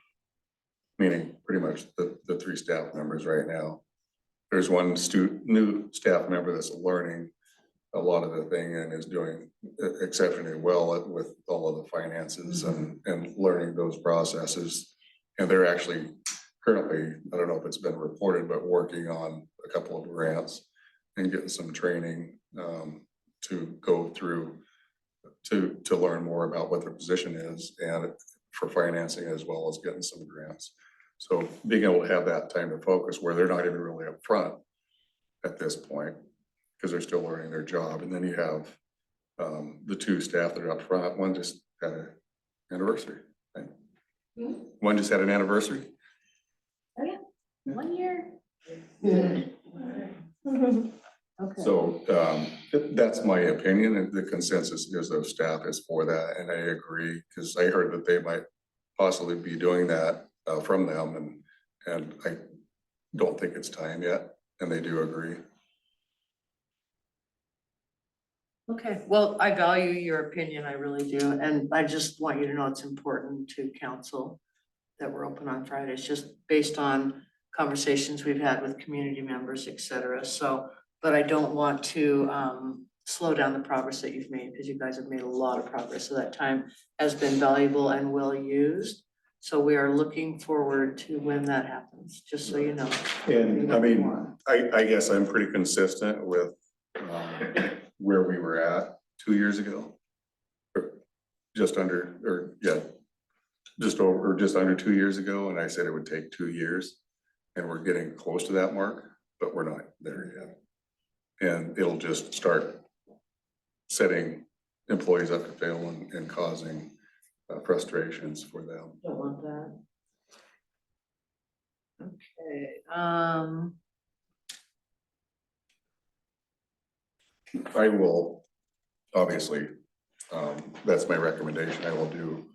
Meaning pretty much the 3 staff members right now. There's one new staff member that's learning a lot of the thing and is doing exceptionally well with all of the finances and learning those processes. And they're actually currently, I don't know if it's been reported, but working on a couple of grants and getting some training to go through to learn more about what their position is and for financing as well as getting some grants. So being able to have that time to focus where they're not even really up front at this point, because they're still learning their job. And then you have the 2 staff that are up front. One just had an anniversary. Right? One just had an anniversary. Oh, yeah, 1 year. Okay. So that's my opinion, and the consensus is of staff is for that, and I agree, because I heard that they might possibly be doing that from them, and I don't think it's time yet, and they do agree. Okay, well, I value your opinion, I really do, and I just want you to know it's important to council that we're open on Fridays, just based on conversations we've had with community members, et cetera, so, but I don't want to slow down the progress that you've made, because you guys have made a lot of progress, so that time has been valuable and well used. So we are looking forward to when that happens, just so you know. And I mean, I guess I'm pretty consistent with where we were at 2 years ago. Or just under, or yeah, just over, or just under 2 years ago, and I said it would take 2 years. And we're getting close to that mark, but we're not there yet. And it'll just start setting employees up to fail and causing frustrations for them. Don't want that. Okay, I will, obviously, that's my recommendation. I will do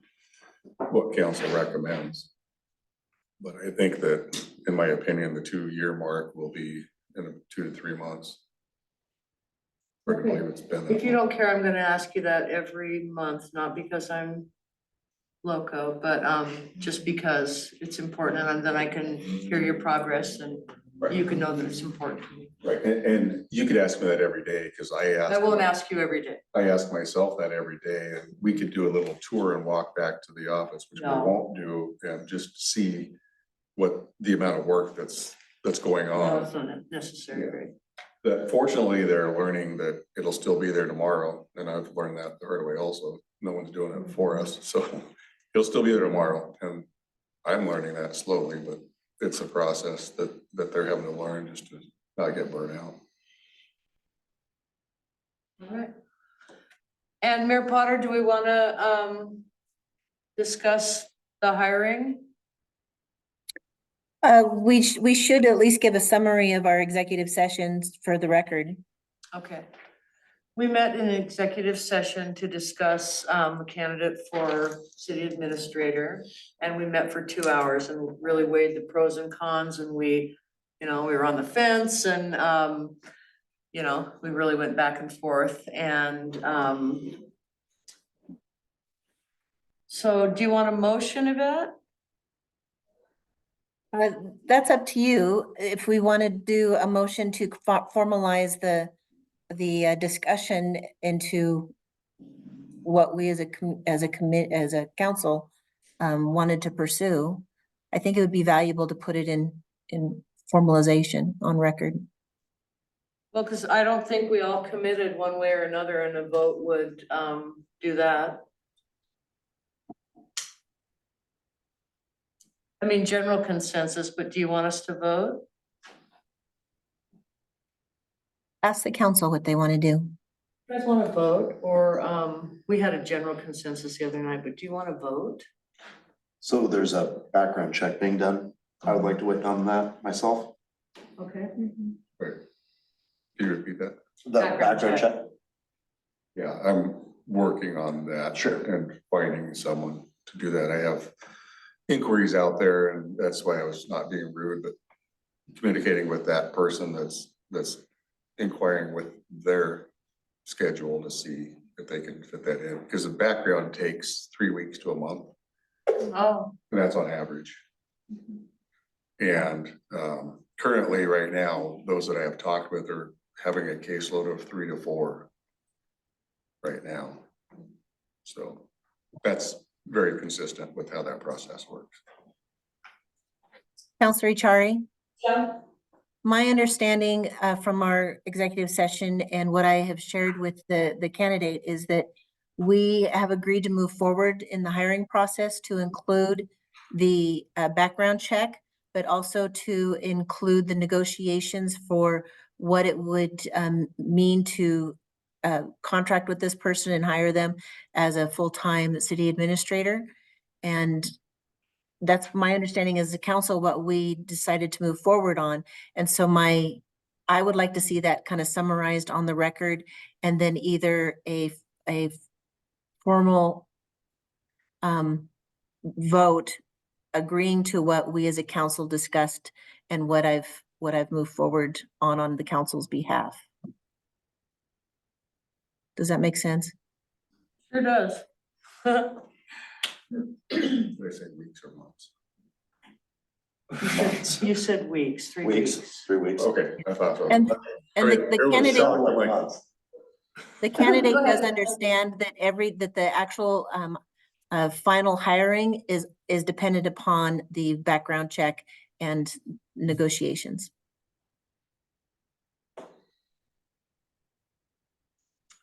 what council recommends. But I think that, in my opinion, the 2-year mark will be in 2 to 3 months. I believe it's been that if you long. don't care, I'm gonna ask you that every month, not because I'm loco, but just because it's important, and then I can hear your progress and you can know that it's important to me. Right, and you could ask me that every day, because I won't ask you every day. I ask myself that every day, and we could do a little tour and walk back to the office, which we No. won't do, and just see what the amount of work that's going No, on. it's not necessary, right? That fortunately, they're learning that it'll still be there tomorrow, and I've learned that the hard way also. No one's doing it for us, so it'll still be there tomorrow, and I'm learning that slowly, but it's a process that they're having to learn just to not get burnt out. All right. And Mayor Potter, do we wanna discuss the hiring? We should at least give a summary of our executive sessions for the record. Okay. We met in an executive session to discuss a candidate for city administrator. And we met for 2 hours and really weighed the pros and cons, and we were on the fence, and we really went back and forth, and so do you want a motion of that? That's up to you. If we want to do a motion to formalize the discussion into what we as a council wanted to pursue, I think it would be valuable to put it in formalization on record. Well, because I don't think we all committed one way or another, and a vote would do that. I mean, general consensus, but do you want us to vote? Ask the council what they want to do. You guys want to vote, or we had a general consensus the other night, but do you want to vote? So there's a background check being done. I would like to wait on that myself. Okay. Right. Can you repeat that? The background check. Yeah, working on that. Sure. And finding someone to do that. I have inquiries out there, and that's why I was not being rude, but communicating with that person that's inquiring with their schedule to see if they can fit that in, because the background takes 3 weeks to a month, Oh, and that's on average. And currently, right now, those that I have talked with are having a caseload of 3 to 4 right now. So that's very consistent with how that process works. Counselor Chari? My understanding from our executive session and what I have shared with the candidate is that we have agreed to move forward in the hiring process to include the background check, but also to include the negotiations for what it would mean to contract with this person and hire them as a full-time city administrator. And that's my understanding as a council, what we decided to move forward on. And so I would like to see that kind of summarized on the record, and then either a formal vote agreeing to what we as a council discussed and what I've moved forward on the council's behalf. Does that make sense? sure does. They say weeks or months. You said weeks, 3 weeks. 3 weeks. Okay, I thought so. And I mean, the it was candidate, something like- the candidate Go does ahead. understand that that the actual final hiring is dependent upon the background check and negotiations.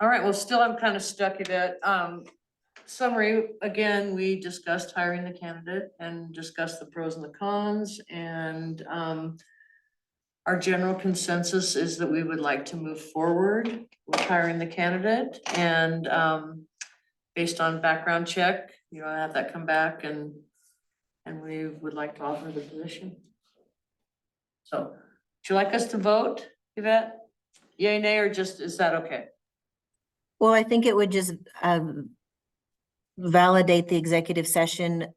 All right, well, still, I'm kind of stuck at it. Summary, again, we discussed hiring the candidate and discussed the pros and the cons, and our general consensus is that we would like to move forward with hiring the candidate, and based on background check, you know, have that come back, and we would like to offer the position. So, would you like us to vote, Yvette? Yay, nay, or just, is that okay? Well, I think it would just validate the executive session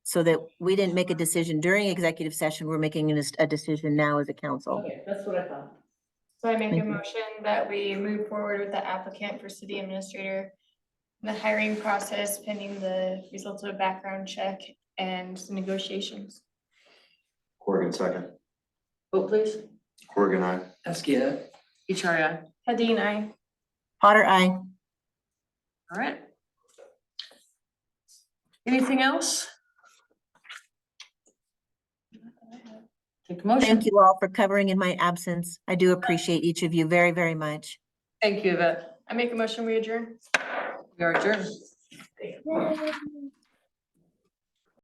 so that we didn't make a decision during executive session, we're making a decision now as a council. Okay, that's what I thought. So I make a Thank you. motion that we move forward with the applicant for city administrator, the hiring process pending the results of a background check and some negotiations. Corrigan second. Vote please. Corrigan, aye. Askia, HRI. Hadeen, aye. Potter, aye. All right. Anything else? Take a motion. Thank you all for covering in my absence. I do appreciate each of you very, very much. Thank you, Yvette. I make a motion, we adjourn. We are adjourned.